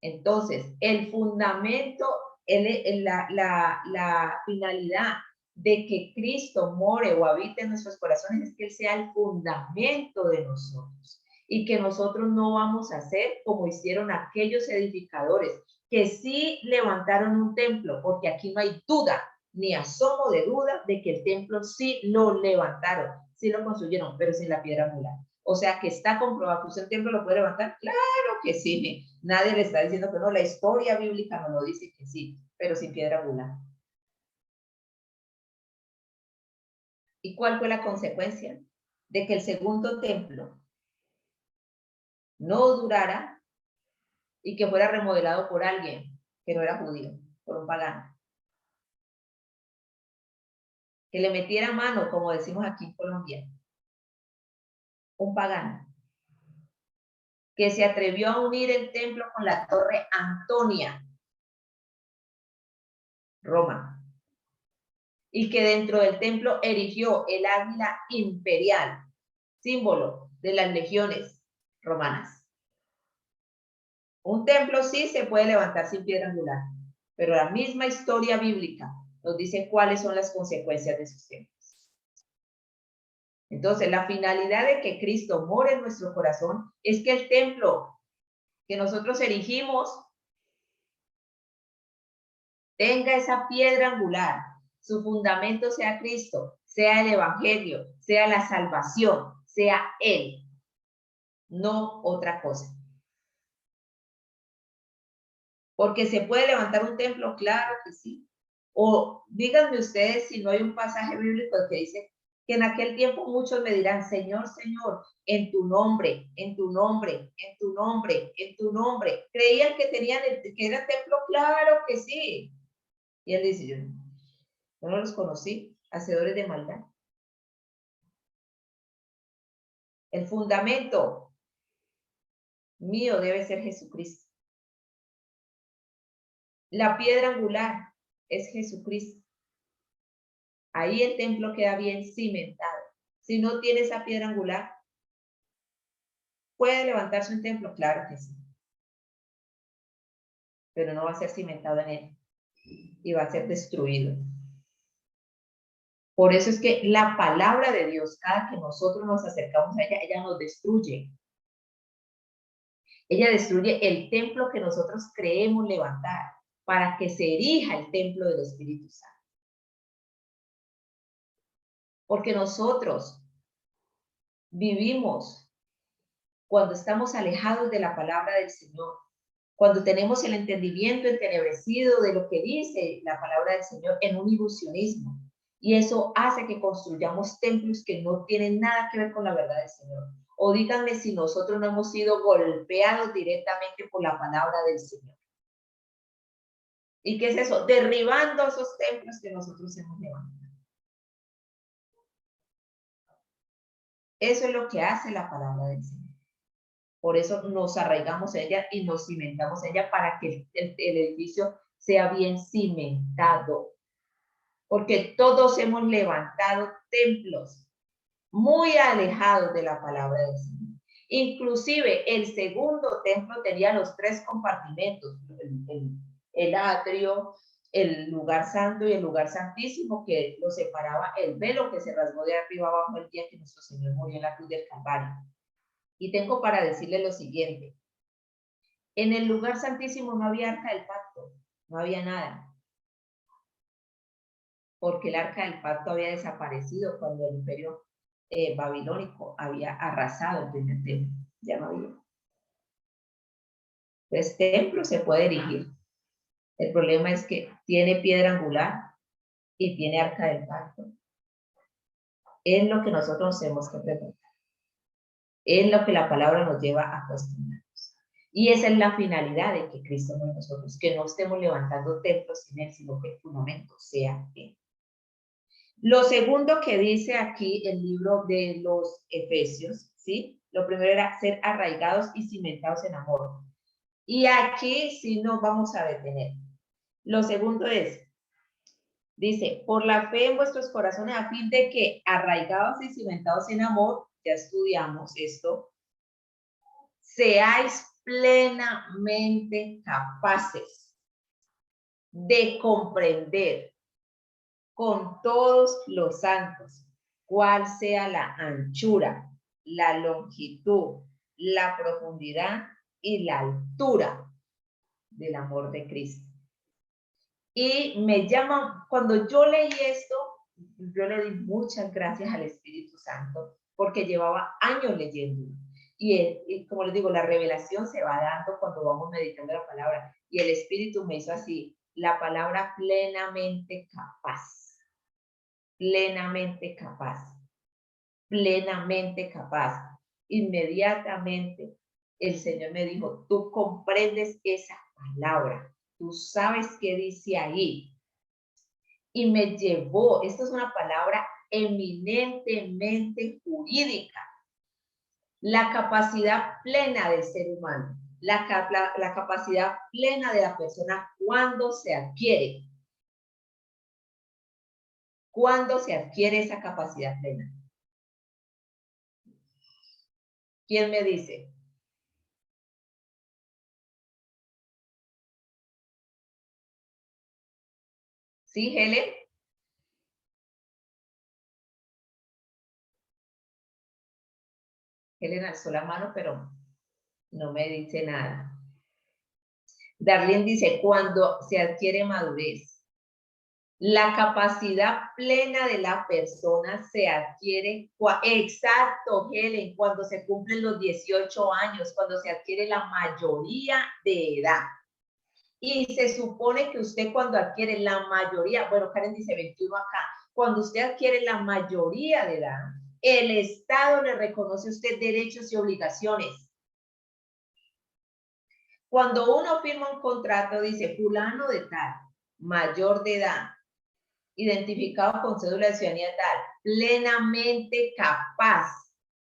Entonces, el fundamento, la finalidad de que Cristo more o habite en nuestros corazones es que Él sea el fundamento de nosotros y que nosotros no vamos a hacer como hicieron aquellos edificadores que sí levantaron un templo, porque aquí no hay duda, ni asomo de duda de que el templo sí lo levantaron, sí lo construyeron, pero sin la piedra angular. O sea que está comprobado que usted el templo lo puede levantar. Claro que sí. Nadie le está diciendo que no. La historia bíblica nos lo dice que sí, pero sin piedra angular. ¿Y cuál fue la consecuencia? De que el segundo templo no durara y que fuera remodelado por alguien que no era judío, por un pagano. Que le metiera mano, como decimos aquí en Colombia, un pagano. Que se atrevió a unir el templo con la Torre Antonia, Roma, y que dentro del templo erigió el águila imperial, símbolo de las legiones romanas. Un templo sí se puede levantar sin piedra angular, pero la misma historia bíblica nos dice cuáles son las consecuencias de esos templos. Entonces, la finalidad de que Cristo more en nuestro corazón es que el templo que nosotros erigimos tenga esa piedra angular, su fundamento sea Cristo, sea el Evangelio, sea la salvación, sea Él, no otra cosa. Porque se puede levantar un templo, claro que sí. O díganme ustedes si no hay un pasaje bíblico que dice que en aquel tiempo muchos me dirán, Señor, Señor, en tu nombre, en tu nombre, en tu nombre, en tu nombre. Creían que tenían que era templo, claro que sí. Y él dice, yo no los conocí, hacedores de maldad. El fundamento mío debe ser Jesucristo. La piedra angular es Jesucristo. Ahí el templo queda bien cimentado. Si no tiene esa piedra angular, ¿puede levantarse un templo? Claro que sí. Pero no va a ser cimentado en él. Y va a ser destruido. Por eso es que la palabra de Dios, cada que nosotros nos acercamos a ella, ella nos destruye. Ella destruye el templo que nosotros creemos levantar para que se erija el templo del Espíritu Santo. Porque nosotros vivimos cuando estamos alejados de la palabra del Señor, cuando tenemos el entendimiento entenebrecido de lo que dice la palabra del Señor en un ilusionismo. Y eso hace que construyamos templos que no tienen nada que ver con la verdad del Señor. O díganme si nosotros no hemos sido golpeados directamente por la palabra del Señor. ¿Y qué es eso? Derribando esos templos que nosotros hemos levantado. Eso es lo que hace la palabra del Señor. Por eso nos arraigamos en ella y nos cimentamos en ella para que el edificio sea bien cimentado. Porque todos hemos levantado templos muy alejados de la palabra del Señor. Inclusive el segundo templo tenía los 3 compartimentos, el atrio, el lugar santo y el lugar santísimo, que lo separaba el velo que se rasgó de arriba abajo el día que nuestro Señor murió en la cruz del Calvario. Y tengo para decirle lo siguiente. En el lugar santísimo no había arca del pacto, no había nada. Porque el arca del pacto había desaparecido cuando el imperio babilónico había arrasado el primer templo. Ya no había. Entonces, templo se puede erigir. El problema es que tiene piedra angular y tiene arca del pacto. Es lo que nosotros tenemos que preguntar. Es lo que la palabra nos lleva a cuestionarnos. Y esa es la finalidad de que Cristo no en nosotros, que no estemos levantando templos sin Él, sino que el fundamento sea Él. Lo segundo que dice aquí el libro de los Efesios, ¿sí? Lo primero era ser arraigados y cimentados en amor. Y aquí sí nos vamos a detener. Lo segundo es, dice, por la fe en vuestros corazones, a fin de que arraigados y cimentados en amor, ya estudiamos esto, seáis plenamente capaces de comprender con todos los santos cuál sea la anchura, la longitud, la profundidad y la altura del amor de Cristo. Y me llama, cuando yo leí esto, yo le di muchas gracias al Espíritu Santo, porque llevaba años leyendo. Y como les digo, la revelación se va dando cuando vamos meditando la palabra. Y el Espíritu me hizo así, la palabra plenamente capaz. Plenamente capaz. Plenamente capaz. Inmediatamente el Señor me dijo, tú comprendes esa palabra. Tú sabes qué dice ahí. Y me llevó, esta es una palabra eminentemente jurídica, la capacidad plena del ser humano, la capacidad plena de la persona cuando se adquiere. ¿Cuándo se adquiere esa capacidad plena? ¿Quién me dice? ¿Sí, Helen? Helen alzó la mano, pero no me dice nada. Darlene dice, cuando se adquiere madurez. La capacidad plena de la persona se adquiere, exacto, Helen, cuando se cumplen los 18 años, cuando se adquiere la mayoría de edad. Y se supone que usted cuando adquiere la mayoría, bueno, Karen dice 21 acá, cuando usted adquiere la mayoría de edad, el Estado le reconoce a usted derechos y obligaciones. Cuando uno firma un contrato, dice fulano de tal, mayor de edad, identificado con cédula de ciudadanía tal, plenamente capaz,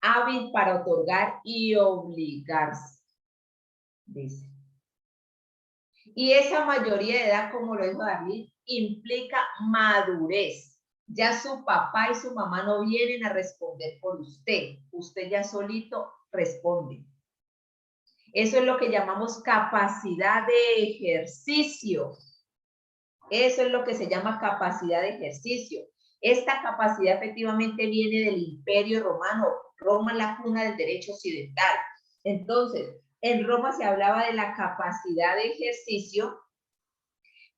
hábil para otorgar y obligarse, dice. Y esa mayoría de edad, como lo dijo David, implica madurez. Ya su papá y su mamá no vienen a responder por usted. Usted ya solito responde. Eso es lo que llamamos capacidad de ejercicio. Eso es lo que se llama capacidad de ejercicio. Esta capacidad efectivamente viene del Imperio Romano. Roma es la cuna del derecho occidental. Entonces, en Roma se hablaba de la capacidad de ejercicio,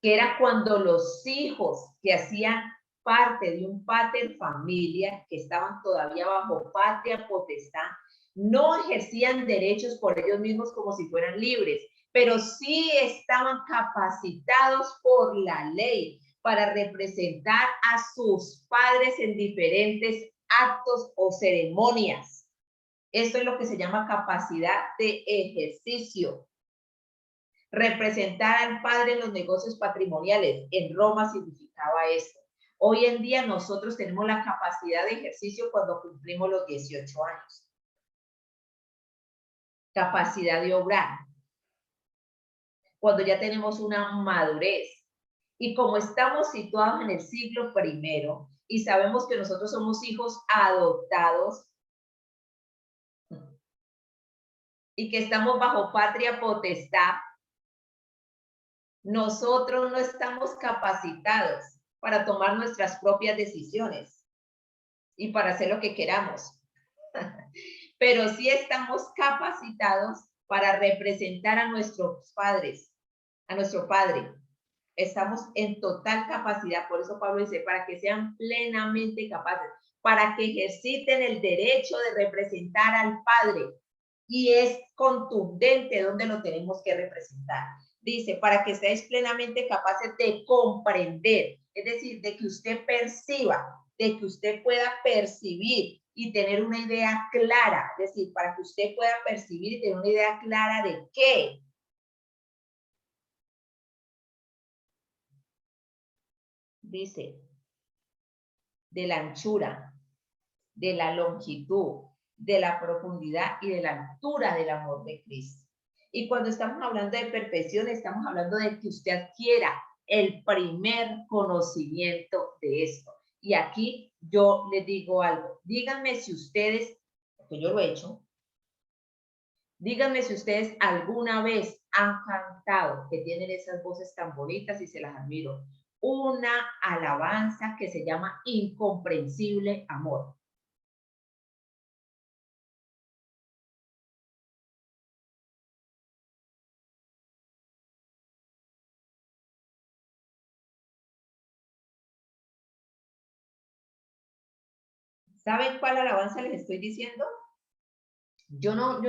que era cuando los hijos que hacían parte de un pater familia, que estaban todavía bajo patria potestad, no ejercían derechos por ellos mismos como si fueran libres, pero sí estaban capacitados por la ley para representar a sus padres en diferentes actos o ceremonias. Esto es lo que se llama capacidad de ejercicio. Representar al padre en los negocios patrimoniales. En Roma significaba esto. Hoy en día nosotros tenemos la capacidad de ejercicio cuando cumplimos los 18 años. Capacidad de obrar. Cuando ya tenemos una madurez. Y como estamos situados en el siglo I y sabemos que nosotros somos hijos adoptados y que estamos bajo patria potestad, nosotros no estamos capacitados para tomar nuestras propias decisiones y para hacer lo que queramos. Pero sí estamos capacitados para representar a nuestros padres, a nuestro padre. Estamos en total capacidad, por eso Pablo dice, para que sean plenamente capaces, para que ejerciten el derecho de representar al Padre. Y es contundente donde lo tenemos que representar. Dice, para que seáis plenamente capaces de comprender, es decir, de que usted perciba, de que usted pueda percibir y tener una idea clara, es decir, para que usted pueda percibir y tener una idea clara de qué. Dice, de la anchura, de la longitud, de la profundidad y de la altura del amor de Cristo. Y cuando estamos hablando de perfección, estamos hablando de que usted adquiera el primer conocimiento de esto. Y aquí yo les digo algo. Díganme si ustedes, porque yo lo he hecho, díganme si ustedes alguna vez han cantado, que tienen esas voces tan bonitas y se las admiro, una alabanza que se llama Incomprensible Amor. ¿Saben cuál alabanza les estoy diciendo? Yo no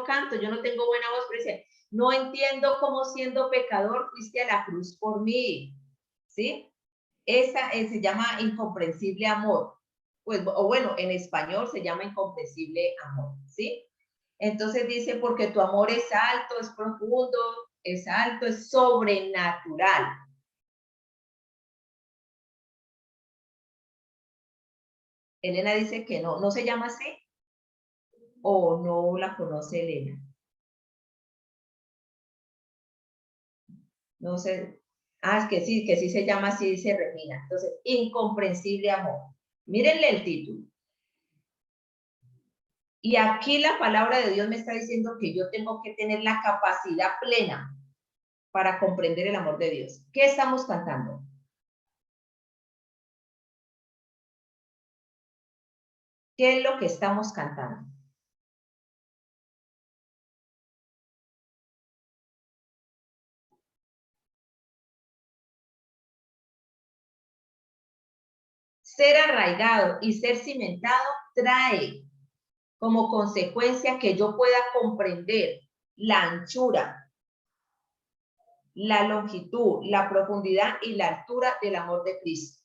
canto, yo no tengo buena voz, pero dice, no entiendo cómo siendo pecador fuiste a la cruz por mí, ¿sí? Esa se llama Incomprensible Amor, pues, o bueno, en español se llama Incomprensible Amor, ¿sí? Entonces dice, porque tu amor es alto, es profundo, es alto, es sobrenatural. Elena dice que no se llama así, o no la conoce Elena. No sé. Ah, es que sí se llama así, dice Regina. Entonces, Incomprensible Amor. Mírenle el título. Y aquí la palabra de Dios me está diciendo que yo tengo que tener la capacidad plena para comprender el amor de Dios. ¿Qué estamos cantando? ¿Qué es lo que estamos cantando? Ser arraigado y ser cimentado trae como consecuencia que yo pueda comprender la anchura, la longitud, la profundidad y la altura del amor de Cristo.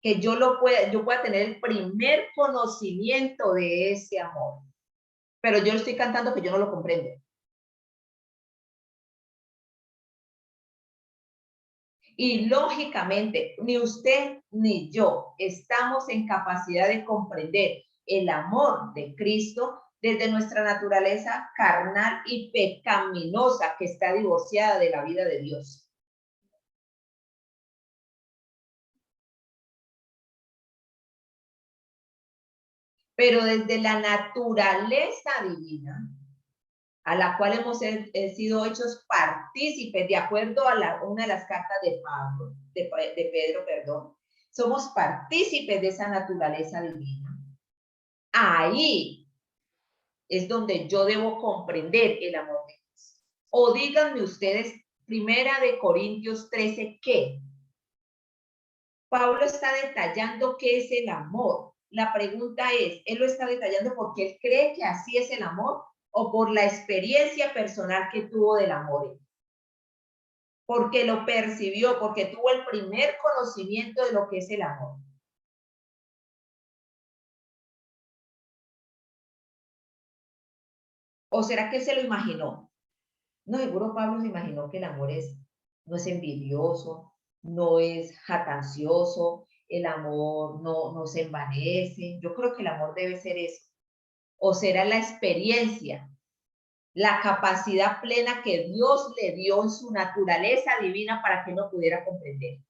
Que yo pueda tener el primer conocimiento de ese amor. Pero yo estoy cantando que yo no lo comprendo. Y lógicamente, ni usted ni yo estamos en capacidad de comprender el amor de Cristo desde nuestra naturaleza carnal y pecaminosa que está divorciada de la vida de Dios. Pero desde la naturaleza divina, a la cual hemos sido hechos partícipes, de acuerdo a una de las cartas de Pedro, perdón, somos partícipes de esa naturaleza divina. Ahí es donde yo debo comprender el amor de Dios. O díganme ustedes, 1 Corintios 13, ¿qué? Pablo está detallando qué es el amor. La pregunta es, ¿él lo está detallando porque él cree que así es el amor o por la experiencia personal que tuvo del amor? Porque lo percibió, porque tuvo el primer conocimiento de lo que es el amor. ¿O será que él se lo imaginó? No, seguro Pablo se imaginó que el amor no es envidioso, no es jactancioso, el amor no se envanece. Yo creo que el amor debe ser eso. O será la experiencia, la capacidad plena que Dios le dio en su naturaleza divina para que no pudiera comprender.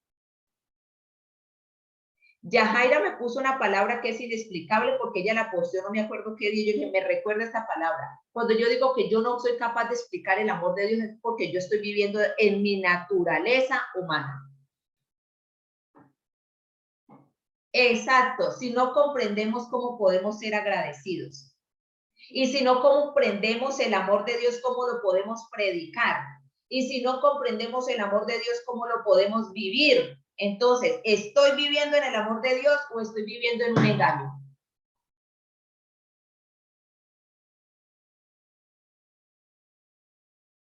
Yajaira me puso una palabra que es inexplicable porque ella la posteó, no me acuerdo qué día, yo dije, me recuerda esta palabra. Cuando yo digo que yo no soy capaz de explicar el amor de Dios es porque yo estoy viviendo en mi naturaleza humana. Exacto, si no comprendemos cómo podemos ser agradecidos. Y si no comprendemos el amor de Dios, ¿cómo lo podemos predicar? Y si no comprendemos el amor de Dios, ¿cómo lo podemos vivir? Entonces, ¿estoy viviendo en el amor de Dios o estoy viviendo en un engaño?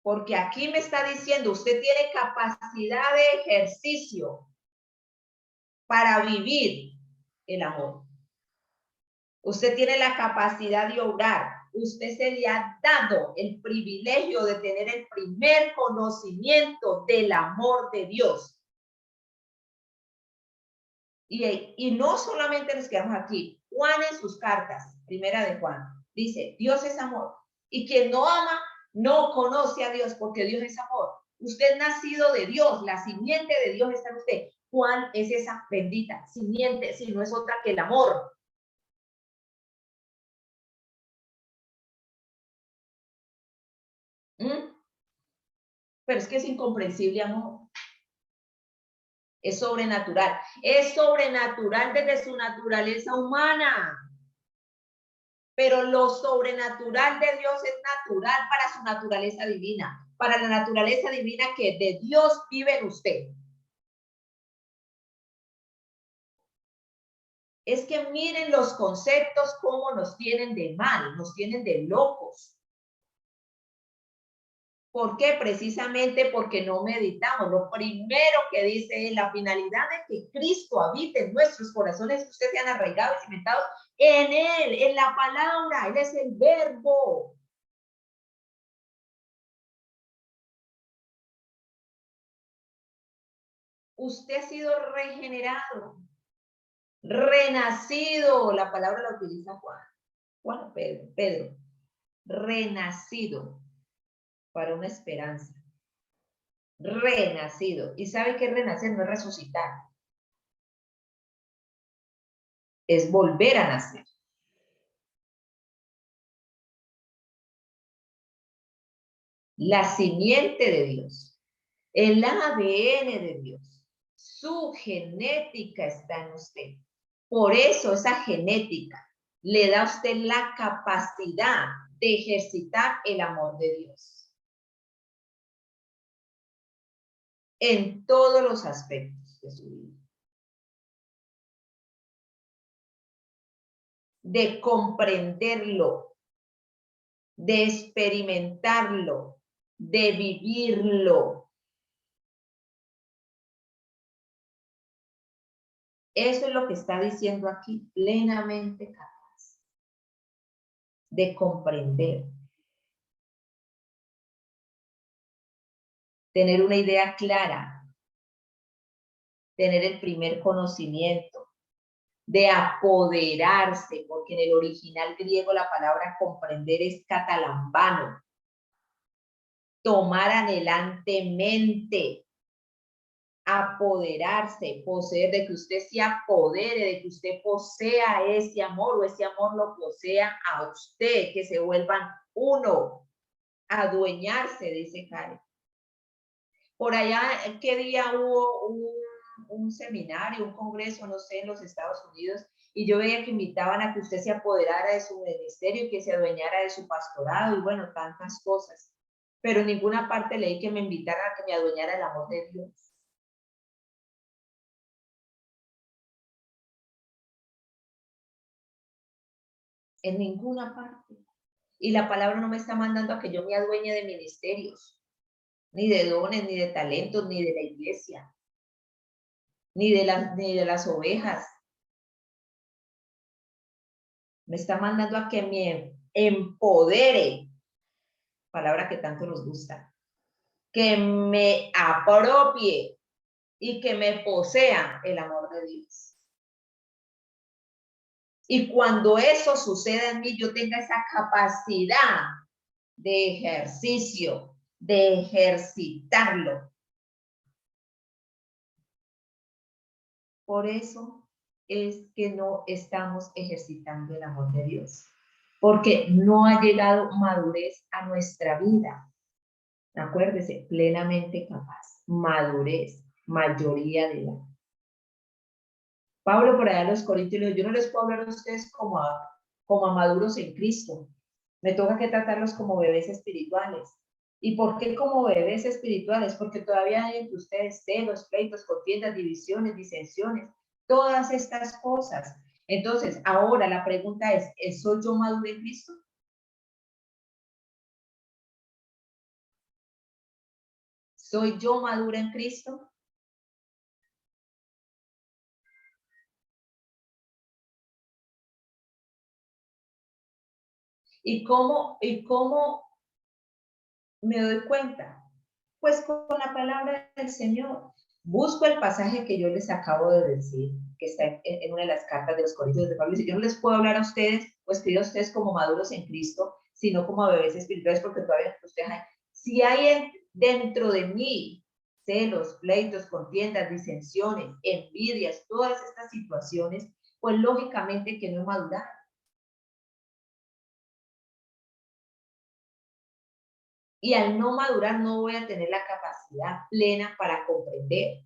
Porque aquí me está diciendo, usted tiene capacidad de ejercicio para vivir el amor. Usted tiene la capacidad de obrar. Usted se le ha dado el privilegio de tener el primer conocimiento del amor de Dios. Y no solamente nos quedamos aquí. Juan en sus cartas, 1 de Juan, dice, Dios es amor. Y quien no ama, no conoce a Dios, porque Dios es amor. Usted es nacido de Dios, la simiente de Dios está en usted. ¿Cuál es esa bendita simiente si no es otra que el amor? Pero es que es incomprensible, amor. Es sobrenatural. Es sobrenatural desde su naturaleza humana. Pero lo sobrenatural de Dios es natural para su naturaleza divina. Para la naturaleza divina que de Dios vive en usted. Es que miren los conceptos cómo nos tienen de mal, nos tienen de locos. ¿Por qué? Precisamente porque no meditamos. Lo primero que dice es la finalidad de que Cristo habite en nuestros corazones, que ustedes sean arraigados y cimentados en Él, en la palabra. Él es el verbo. Usted ha sido regenerado, renacido. La palabra la utiliza Pedro. Renacido para una esperanza. Renacido. ¿Y sabe qué es renacer? No es resucitar. Es volver a nacer. La simiente de Dios, el ADN de Dios, su genética está en usted. Por eso esa genética le da a usted la capacidad de ejercitar el amor de Dios. En todos los aspectos. de su vida. De comprenderlo, de experimentarlo, de vivirlo. Eso es lo que está diciendo aquí, plenamente capaz de comprender, tener una idea clara, tener el primer conocimiento, de apoderarse, porque en el original griego la palabra comprender es catalambano, tomar anhelantemente, apoderarse, poseer, de que usted se apodere, de que usted posea ese amor o ese amor lo posea a usted, que se vuelvan uno, adueñarse, dice Karen. Por allá, ¿qué día hubo un seminario, un congreso, no sé, en los Estados Unidos? Y yo veía que invitaban a que usted se apoderara de su ministerio, que se adueñara de su pastorado y bueno, tantas cosas. Pero en ninguna parte leí que me invitaran a que me adueñara del amor de Dios. En ninguna parte. Y la palabra no me está mandando a que yo me adueñe de ministerios, ni de dones, ni de talentos, ni de la iglesia, ni de las ovejas. Me está mandando a que me empodere, palabra que tanto nos gusta, que me apropie y que me posea el amor de Dios. Y cuando eso suceda en mí, yo tenga esa capacidad de ejercicio, de ejercitarlo. Por eso es que no estamos ejercitando el amor de Dios, porque no ha llegado madurez a nuestra vida. Acuérdese, plenamente capaz, madurez, mayoría de edad. Pablo por allá a los Corintios, yo no les puedo hablar a ustedes como a maduros en Cristo. Me toca que tratarlos como bebés espirituales. ¿Y por qué como bebés espirituales? Porque todavía hay entre ustedes celos, pleitos, contiendas, divisiones, disensiones, todas estas cosas. Entonces, ahora la pregunta es, ¿soy yo maduro en Cristo? ¿Soy yo madura en Cristo? ¿Y cómo me doy cuenta? Pues con la palabra del Señor. Busco el pasaje que yo les acabo de decir, que está en una de las cartas de los Corintios de Pablo. Si yo no les puedo hablar a ustedes, o escribir a ustedes como maduros en Cristo, sino como a bebés espirituales, porque todavía ustedes hay. Si hay dentro de mí celos, pleitos, contiendas, disensiones, envidias, todas estas situaciones, pues lógicamente que no he madurado. Y al no madurar no voy a tener la capacidad plena para comprender.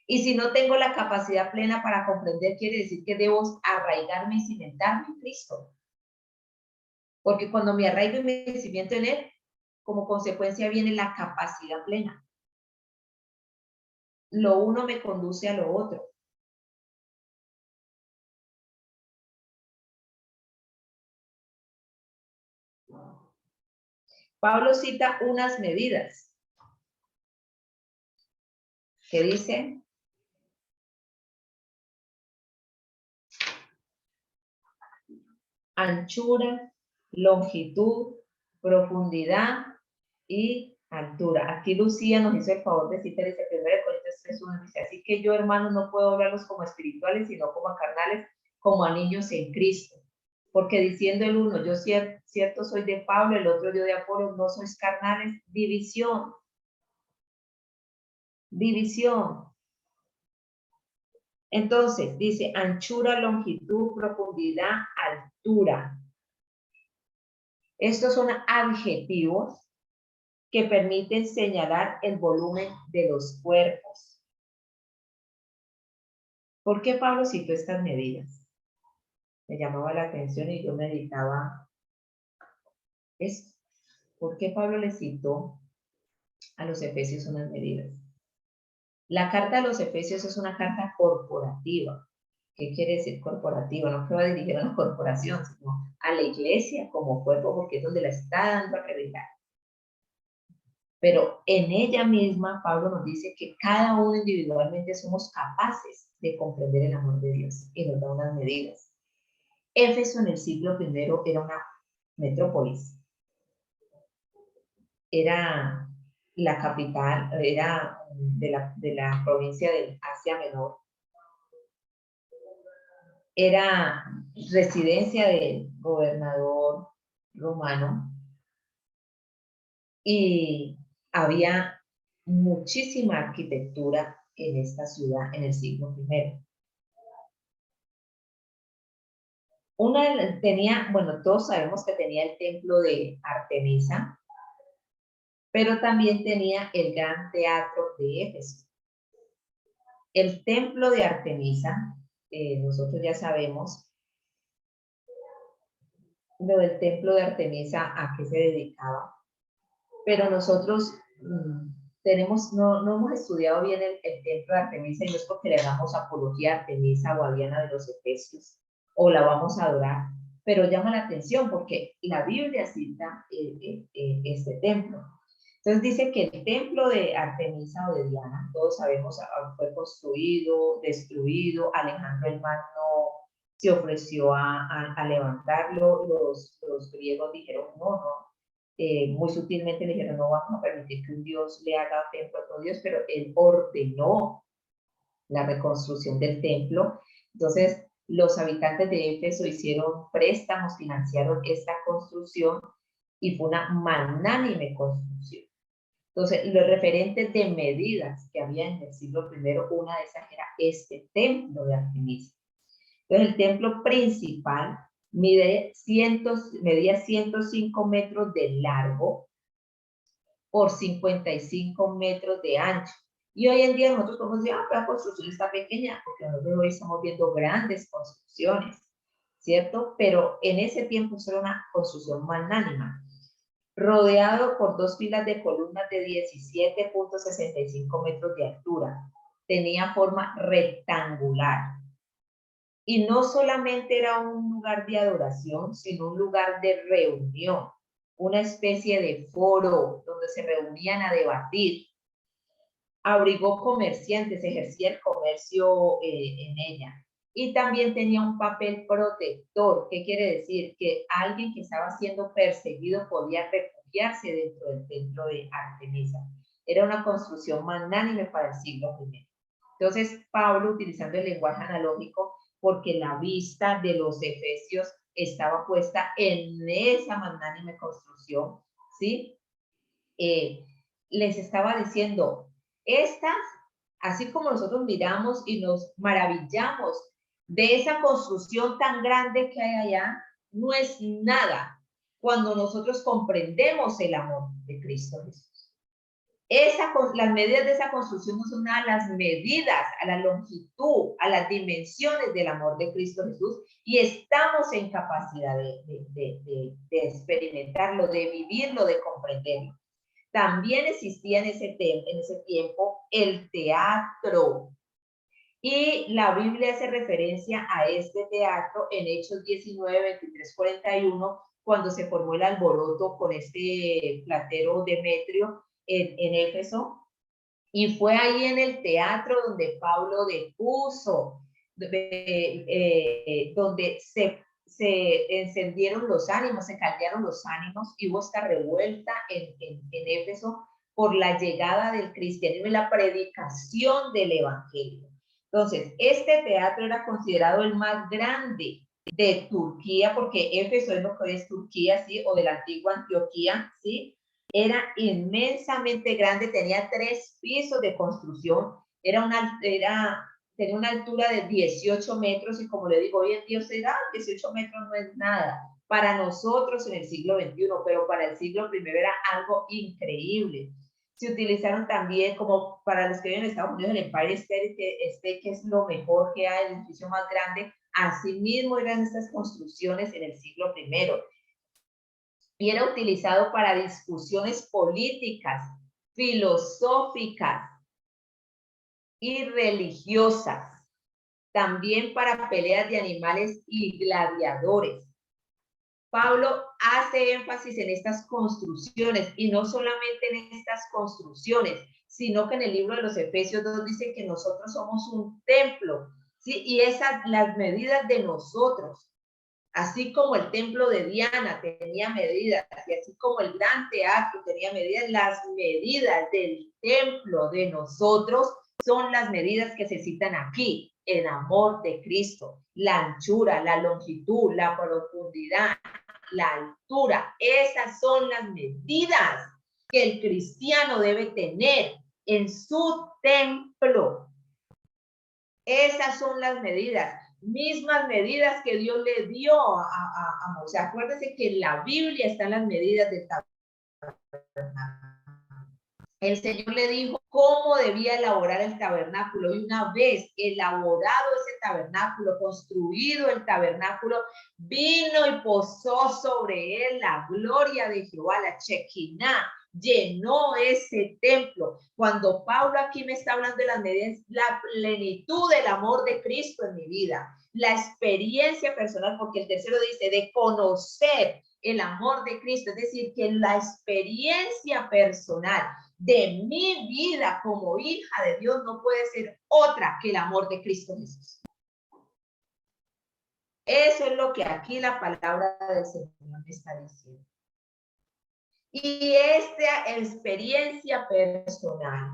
Y si no tengo la capacidad plena para comprender, quiere decir que debo arraigarme y cimentarme en Cristo. Porque cuando me arraigo y me cimiento en Él, como consecuencia viene la capacidad plena. Lo uno me conduce a lo otro. Pablo cita unas medidas que dicen: anchura, longitud, profundidad y altura. Aquí Lucía nos hizo el favor de citar ese 1 Corintios 3:1, dice: así que yo, hermanos, no puedo hablarlos como espirituales, sino como a carnales, como a niños en Cristo. Porque diciendo el uno, yo cierto soy de Pablo, el otro yo de Apolo, no sois carnales. División. División. Entonces, dice anchura, longitud, profundidad, altura. Estos son adjetivos que permiten señalar el volumen de los cuerpos. ¿Por qué Pablo citó estas medidas? Me llamaba la atención y yo meditaba esto. ¿Por qué Pablo le citó a los efesios unas medidas? La carta a los Efesios es una carta corporativa. ¿Qué quiere decir corporativa? No que va a dirigir a una corporación, sino a la iglesia como cuerpo, porque es donde la está dando a revelar. Pero en ella misma, Pablo nos dice que cada uno individualmente somos capaces de comprender el amor de Dios y nos da unas medidas. Éfeso en el siglo I era una metrópolis. Era la capital, era de la provincia del Asia Menor. Era residencia del gobernador romano y había muchísima arquitectura en esta ciudad en el siglo I. Bueno, todos sabemos que tenía el templo de Artemisa, pero también tenía el gran teatro de Éfeso. El templo de Artemisa, nosotros ya sabemos, lo del templo de Artemisa, a qué se dedicaba, pero nosotros no hemos estudiado bien el templo de Artemisa, y no es porque le hagamos apología a Artemisa o a Diana de los Efesios, o la vamos a adorar, pero llama la atención porque la Biblia cita este templo. Entonces dice que el templo de Artemisa o de Diana, todos sabemos, fue construido, destruido. Alejandro el Magno se ofreció a levantarlo. Los griegos dijeron no. Muy sutilmente le dijeron no vamos a permitir que un dios le haga templo a otro dios, pero él ordenó la reconstrucción del templo. Entonces los habitantes de Éfeso hicieron préstamos, financiaron esta construcción y fue una magnánime construcción. Entonces, los referentes de medidas que había en el siglo I, una de esas era este templo de Artemisa. Entonces, el templo principal medía 105 metros de largo por 55 metros de ancho. Y hoy en día nosotros podemos decir, pero la construcción está pequeña, porque nosotros hoy estamos viendo grandes construcciones, ¿cierto? Pero en ese tiempo era una construcción magnánima, rodeado por dos filas de columnas de 17.65 metros de altura. Tenía forma rectangular. Y no solamente era un lugar de adoración, sino un lugar de reunión, una especie de foro donde se reunían a debatir. Abrigó comerciantes, ejercía el comercio en ella. Y también tenía un papel protector. ¿Qué quiere decir? Que alguien que estaba siendo perseguido podía refugiarse dentro del templo de Artemisa. Era una construcción magnánime para el siglo I. Entonces, Pablo, utilizando el lenguaje analógico, porque la vista de los efesios estaba puesta en esa magnánime construcción, ¿sí? Les estaba diciendo, estas, así como nosotros miramos y nos maravillamos de esa construcción tan grande que hay allá, no es nada cuando nosotros comprendemos el amor de Cristo Jesús. Las medidas de esa construcción no son nada, las medidas a la longitud, a las dimensiones del amor de Cristo Jesús, y estamos en capacidad de experimentarlo, de vivirlo, de comprenderlo. También existía en ese tiempo el teatro, y la Biblia hace referencia a este teatro en Hechos 19, 23, 41, cuando se formó el alboroto con este platero Demetrio en Éfeso, y fue ahí en el teatro donde Pablo depuso, donde se encendieron los ánimos, se caldearon los ánimos, y hubo esta revuelta en Éfeso por la llegada del cristianismo y la predicación del evangelio. Entonces, este teatro era considerado el más grande de Turquía, porque Éfeso es lo que hoy es Turquía, ¿sí? O de la antigua Antioquía, ¿sí? Era inmensamente grande, tenía 3 pisos de construcción, tenía una altura de 18 metros, y como le digo, hoy en día 18 metros no es nada para nosotros en el siglo XXI, pero para el siglo I era algo increíble. Se utilizaron también, como para los que viven en Estados Unidos, el Empire State, que es lo mejor que hay, el edificio más grande. Asimismo eran estas construcciones en el siglo I, y era utilizado para discusiones políticas, filosóficas, y religiosas, también para peleas de animales y gladiadores. Pablo hace énfasis en estas construcciones, y no solamente en estas construcciones, sino que en el libro de los Efesios 2 dice que nosotros somos un templo, ¿sí? Y esas, las medidas de nosotros, así como el templo de Diana tenía medidas, y así como el gran teatro tenía medidas, las medidas del templo de nosotros son las medidas que se citan aquí, el amor de Cristo, la anchura, la longitud, la profundidad, la altura. Esas son las medidas que el cristiano debe tener en su templo. Esas son las medidas, mismas medidas que Dios le dio a Moisés. Acuérdense que en la Biblia están las medidas del tabernáculo. El Señor le dijo cómo debía elaborar el tabernáculo, y una vez elaborado ese tabernáculo, construido el tabernáculo, vino y posó sobre él la gloria de Jehová, la Shekinah, llenó ese templo. Cuando Pablo aquí me está hablando de las medidas, la plenitud del amor de Cristo en mi vida, la experiencia personal, porque el tercero dice de conocer el amor de Cristo, es decir, que la experiencia personal de mi vida como hija de Dios no puede ser otra que el amor de Cristo Jesús. Eso es lo que aquí la palabra del Señor me está diciendo. Y esta experiencia personal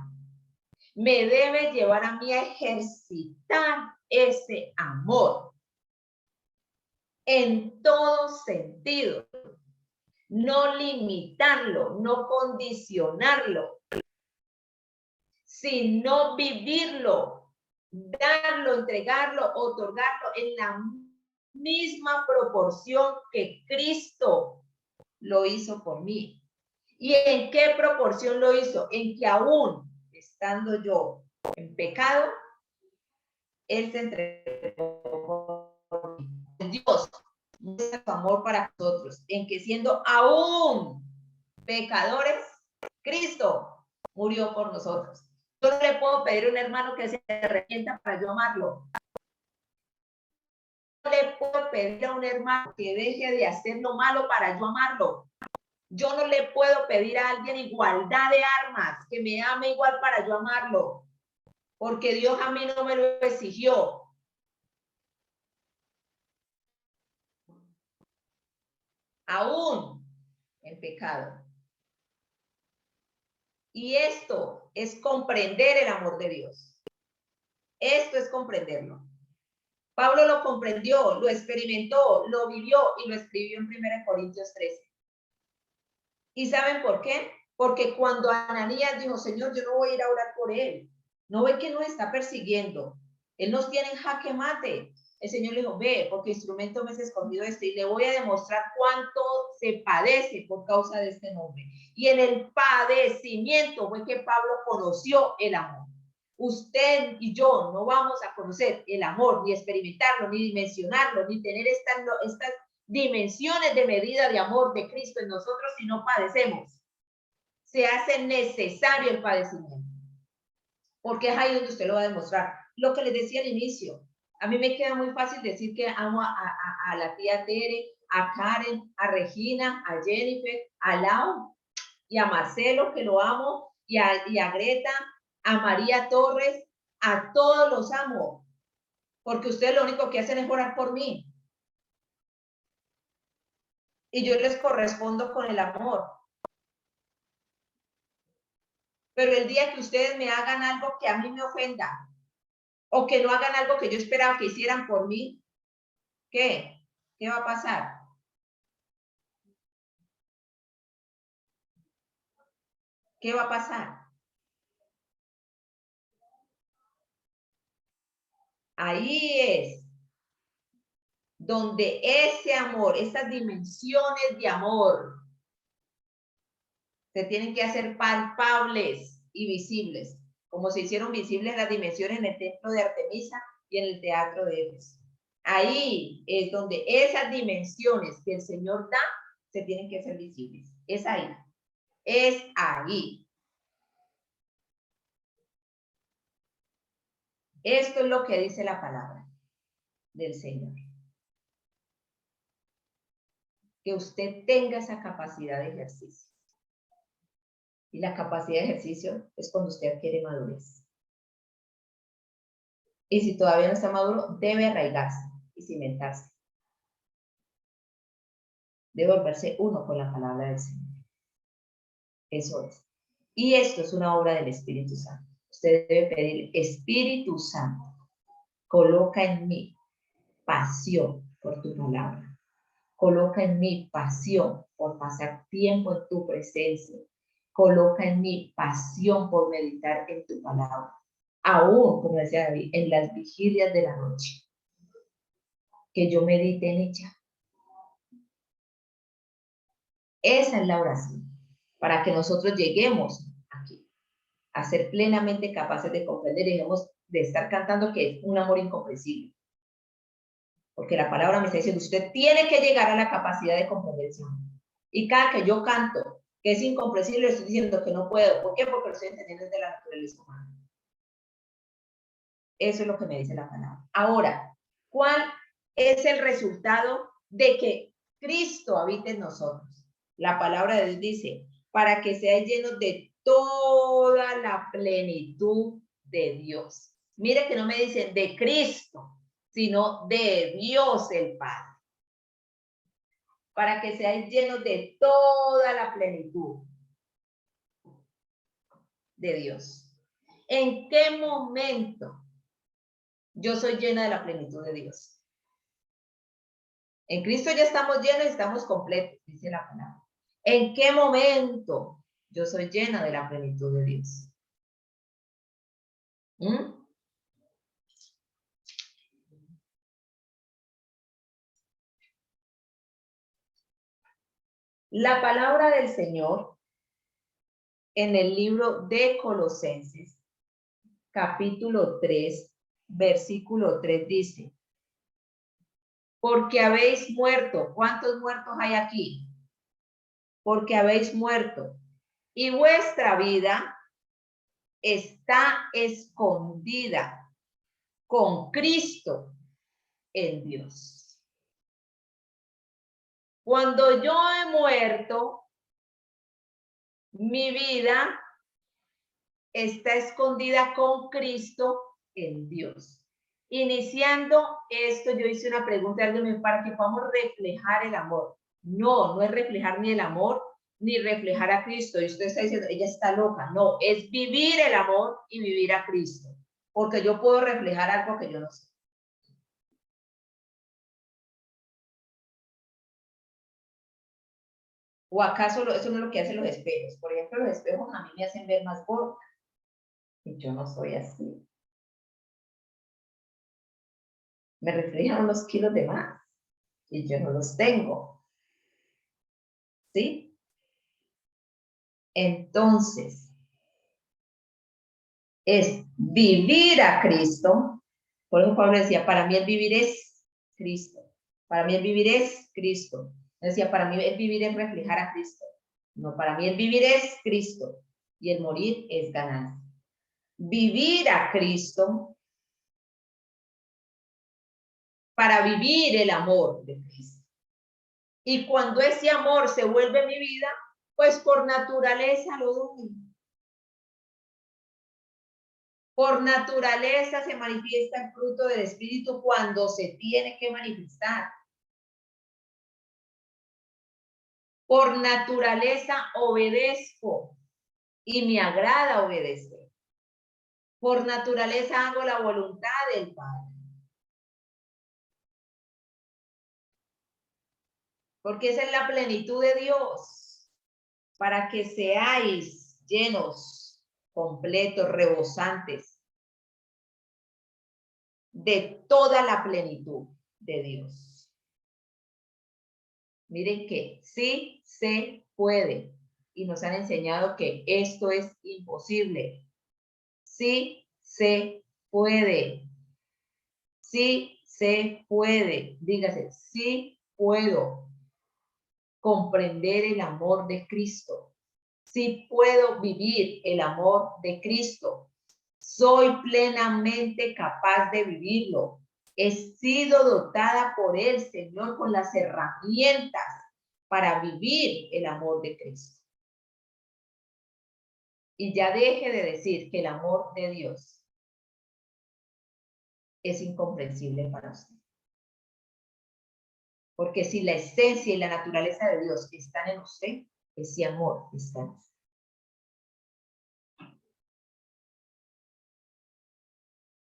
me debe llevar a mí a ejercitar ese amor en todo sentido. No limitarlo, no condicionarlo, sino vivirlo, darlo, entregarlo, otorgarlo en la misma proporción que Cristo lo hizo por mí. ¿Y en qué proporción lo hizo? En que aún estando yo en pecado, Él se entregó por mí. Dios, su amor para nosotros, en que siendo aún pecadores, Cristo murió por nosotros. Yo no le puedo pedir a un hermano que se arrepienta para yo amarlo. No le puedo pedir a un hermano que deje de hacer lo malo para yo amarlo. Yo no le puedo pedir a alguien igualdad de armas, que me ame igual para yo amarlo, porque Dios a mí no me lo exigió. Aún en pecado. Y esto es comprender el amor de Dios. Esto es comprenderlo. Pablo lo comprendió, lo experimentó, lo vivió y lo escribió en 1 Corintios 13. ¿Y saben por qué? Porque cuando Ananías dijo, Señor, yo no voy a ir a orar por él. No ve que nos está persiguiendo. Él nos tiene en jaque mate. El Señor le dijo, ve, porque instrumento me has escogido este y le voy a demostrar cuánto se padece por causa de este nombre. Y en el padecimiento fue que Pablo conoció el amor. Usted y yo no vamos a conocer el amor, ni experimentarlo, ni dimensionarlo, ni tener estas dimensiones de medida de amor de Cristo en nosotros si no padecemos. Se hace necesario el padecimiento, porque es ahí donde usted lo va a demostrar. Lo que les decía al inicio, a mí me queda muy fácil decir que amo a la tía Tere, a Karen, a Regina, a Jennifer, a Lau y a Marcelo, que lo amo, y a Greta, a María Torres, a todos los amo, porque ustedes lo único que hacen es orar por mí. Y yo les correspondo con el amor. Pero el día que ustedes me hagan algo que a mí me ofenda, o que no hagan algo que yo esperaba que hicieran por mí, ¿qué? ¿Qué va a pasar? ¿Qué va a pasar? Ahí es donde ese amor, esas dimensiones de amor, se tienen que hacer palpables y visibles, como se hicieron visibles las dimensiones en el templo de Artemisa y en el teatro de Éfeso. Ahí es donde esas dimensiones que el Señor da se tienen que hacer visibles. Es ahí. Es ahí. Esto es lo que dice la palabra del Señor. Que usted tenga esa capacidad de ejercicio. Y la capacidad de ejercicio es cuando usted adquiere madurez. Y si todavía no está maduro, debe arraigarse y cimentarse. Debe volverse uno con la palabra del Señor. Eso es. Y esto es una obra del Espíritu Santo. Usted debe pedir, Espíritu Santo, coloca en mí pasión por tu palabra. Coloca en mí pasión por pasar tiempo en tu presencia. Coloca en mí pasión por meditar en tu palabra. Aún, como decía David, en las vigilias de la noche. Que yo medite en ella. Esa es la oración. Para que nosotros lleguemos aquí a ser plenamente capaces de comprender y dejemos de estar cantando que es un amor incomprensible. Porque la palabra me está diciendo, usted tiene que llegar a la capacidad de comprensión. Y cada que yo canto que es incomprensible, estoy diciendo que no puedo. ¿Por qué? Porque lo estoy entendiendo desde la naturaleza humana. Eso es lo que me dice la palabra. Ahora, ¿cuál es el resultado de que Cristo habite en nosotros? La palabra de Dios dice, para que seáis llenos de toda la plenitud de Dios. Mire que no me dicen de Cristo, sino de Dios el Padre. Para que seáis llenos de toda la plenitud de Dios. ¿En qué momento yo soy llena de la plenitud de Dios? En Cristo ya estamos llenos y estamos completos, dice la palabra. ¿En qué momento yo soy llena de la plenitud de Dios? La palabra del Señor en el libro de Colosenses, capítulo 3, versículo 3 dice, porque habéis muerto. ¿Cuántos muertos hay aquí? Porque habéis muerto. Y vuestra vida está escondida con Cristo en Dios. Cuando yo he muerto, mi vida está escondida con Cristo en Dios. Iniciando esto, yo hice una pregunta a alguien para que podamos reflejar el amor. No, no es reflejar ni el amor, ni reflejar a Cristo. Y usted está diciendo, ella está loca. No, es vivir el amor y vivir a Cristo. Porque yo puedo reflejar algo que yo no sé. ¿O acaso eso no es lo que hacen los espejos? Por ejemplo, los espejos a mí me hacen ver más gorda. Y yo no soy así. Me reflejan unos kilos de más. Y yo no los tengo. ¿Sí? Entonces, es vivir a Cristo. Por eso Pablo decía, para mí el vivir es Cristo. Para mí el vivir es Cristo. Decía, para mí el vivir es reflejar a Cristo. No, para mí el vivir es Cristo. Y el morir es ganancia. Vivir a Cristo para vivir el amor de Cristo. Y cuando ese amor se vuelve mi vida, pues por naturaleza lo doy. Por naturaleza se manifiesta el fruto del Espíritu cuando se tiene que manifestar. Por naturaleza obedezco y me agrada obedecer. Por naturaleza hago la voluntad del Padre. Porque esa es la plenitud de Dios. Para que seáis llenos, completos, rebosantes de toda la plenitud de Dios. Miren que sí se puede. Y nos han enseñado que esto es imposible. Sí se puede. Sí se puede. Dígase, sí puedo comprender el amor de Cristo. Sí puedo vivir el amor de Cristo. Soy plenamente capaz de vivirlo. He sido dotada por el Señor con las herramientas para vivir el amor de Cristo. Y ya deje de decir que el amor de Dios es incomprensible para usted. Porque si la esencia y la naturaleza de Dios están en usted, ese amor está en usted.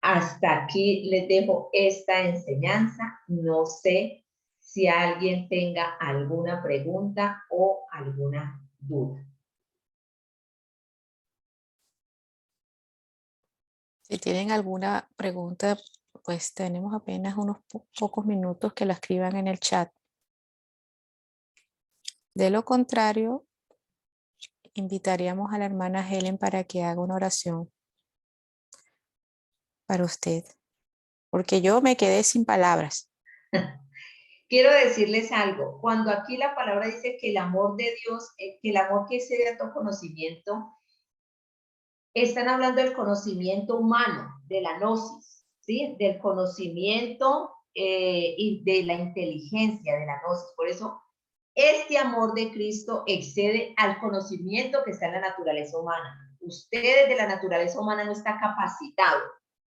Hasta aquí les dejo esta enseñanza. No sé si alguien tenga alguna pregunta o alguna duda. Si tienen alguna pregunta, pues tenemos apenas unos pocos minutos que la escriban en el chat. De lo contrario, invitaríamos a la hermana Helen para que haga una oración para usted, porque yo me quedé sin palabras. Quiero decirles algo. Cuando aquí la palabra dice que el amor de Dios, que el amor que excede a todo conocimiento, están hablando del conocimiento humano, de la gnosis, ¿sí? Del conocimiento y de la inteligencia, de la gnosis. Por eso, este amor de Cristo excede al conocimiento que está en la naturaleza humana. Usted de la naturaleza humana no está capacitado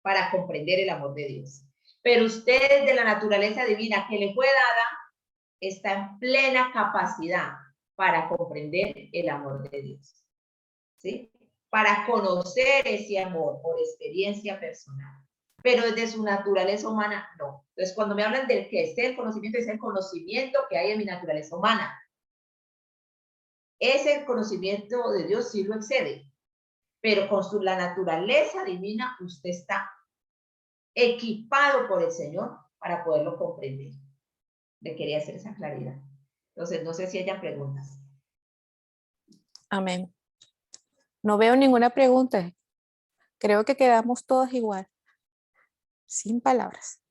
para comprender el amor de Dios. Pero usted de la naturaleza divina que le fue dada, está en plena capacidad para comprender el amor de Dios. ¿Sí? Para conocer ese amor por experiencia personal. Pero desde su naturaleza humana, no. Entonces, cuando me hablan del que es el conocimiento, es el conocimiento que hay en mi naturaleza humana. Ese conocimiento de Dios sí lo excede. Pero con la naturaleza divina, usted está equipado por el Señor para poderlo comprender. Le quería hacer esa claridad. Entonces, no sé si hayan preguntas. Amén. No veo ninguna pregunta. Creo que quedamos todos igual. Sin palabras.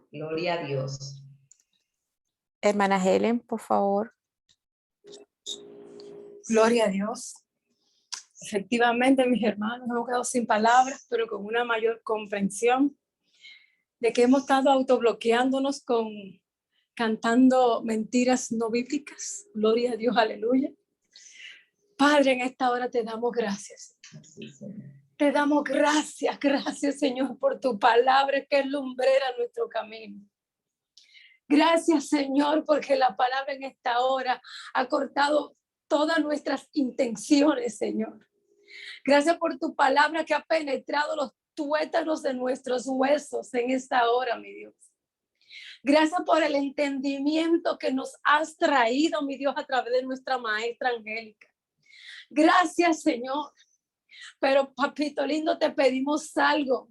Gloria a Dios. Hermana Helen, por favor. Gloria a Dios. Efectivamente, mis hermanos, hemos quedado sin palabras, pero con una mayor comprensión de que hemos estado autobloqueándonos cantando mentiras no bíblicas. Gloria a Dios, aleluya. Padre, en esta hora te damos gracias. Te damos gracias, gracias, Señor, por tu palabra que es lumbrera nuestro camino. Gracias, Señor, porque la palabra en esta hora ha cortado todas nuestras intenciones, Señor. Gracias por tu palabra que ha penetrado los tuétanos de nuestros huesos en esta hora, mi Dios. Gracias por el entendimiento que nos has traído, mi Dios, a través de nuestra maestra Angélica. Gracias, Señor. Pero, papito lindo, te pedimos algo.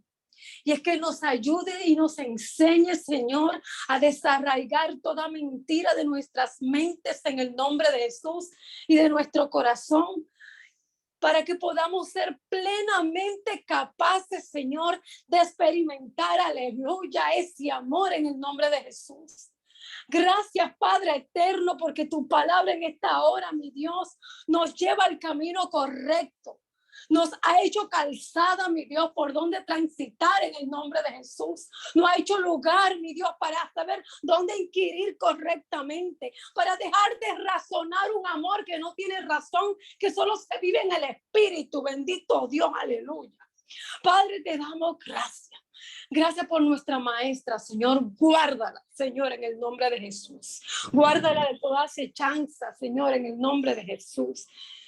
Y es que nos ayude y nos enseñe, Señor, a desarraigar toda mentira de nuestras mentes en el nombre de Jesús y de nuestro corazón, para que podamos ser plenamente capaces, Señor, de experimentar, aleluya, ese amor en el nombre de Jesús. Gracias, Padre eterno, porque tu palabra en esta hora, mi Dios, nos lleva al camino correcto. Nos ha hecho calzada, mi Dios, por donde transitar en el nombre de Jesús. Nos ha hecho lugar, mi Dios, para saber dónde inquirir correctamente, para dejar de razonar un amor que no tiene razón, que solo se vive en el Espíritu. Bendito Dios, aleluya. Padre, te damos gracias. Gracias por nuestra maestra, Señor. Guárdala, Señor, en el nombre de Jesús. Guárdala de toda acechanza, Señor, en el nombre de Jesús.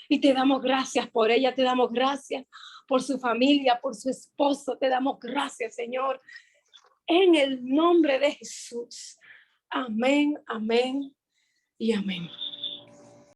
Y te damos gracias por ella, te damos gracias por su familia, por su esposo. Te damos gracias, Señor, en el nombre de Jesús. Amén, amén y amén.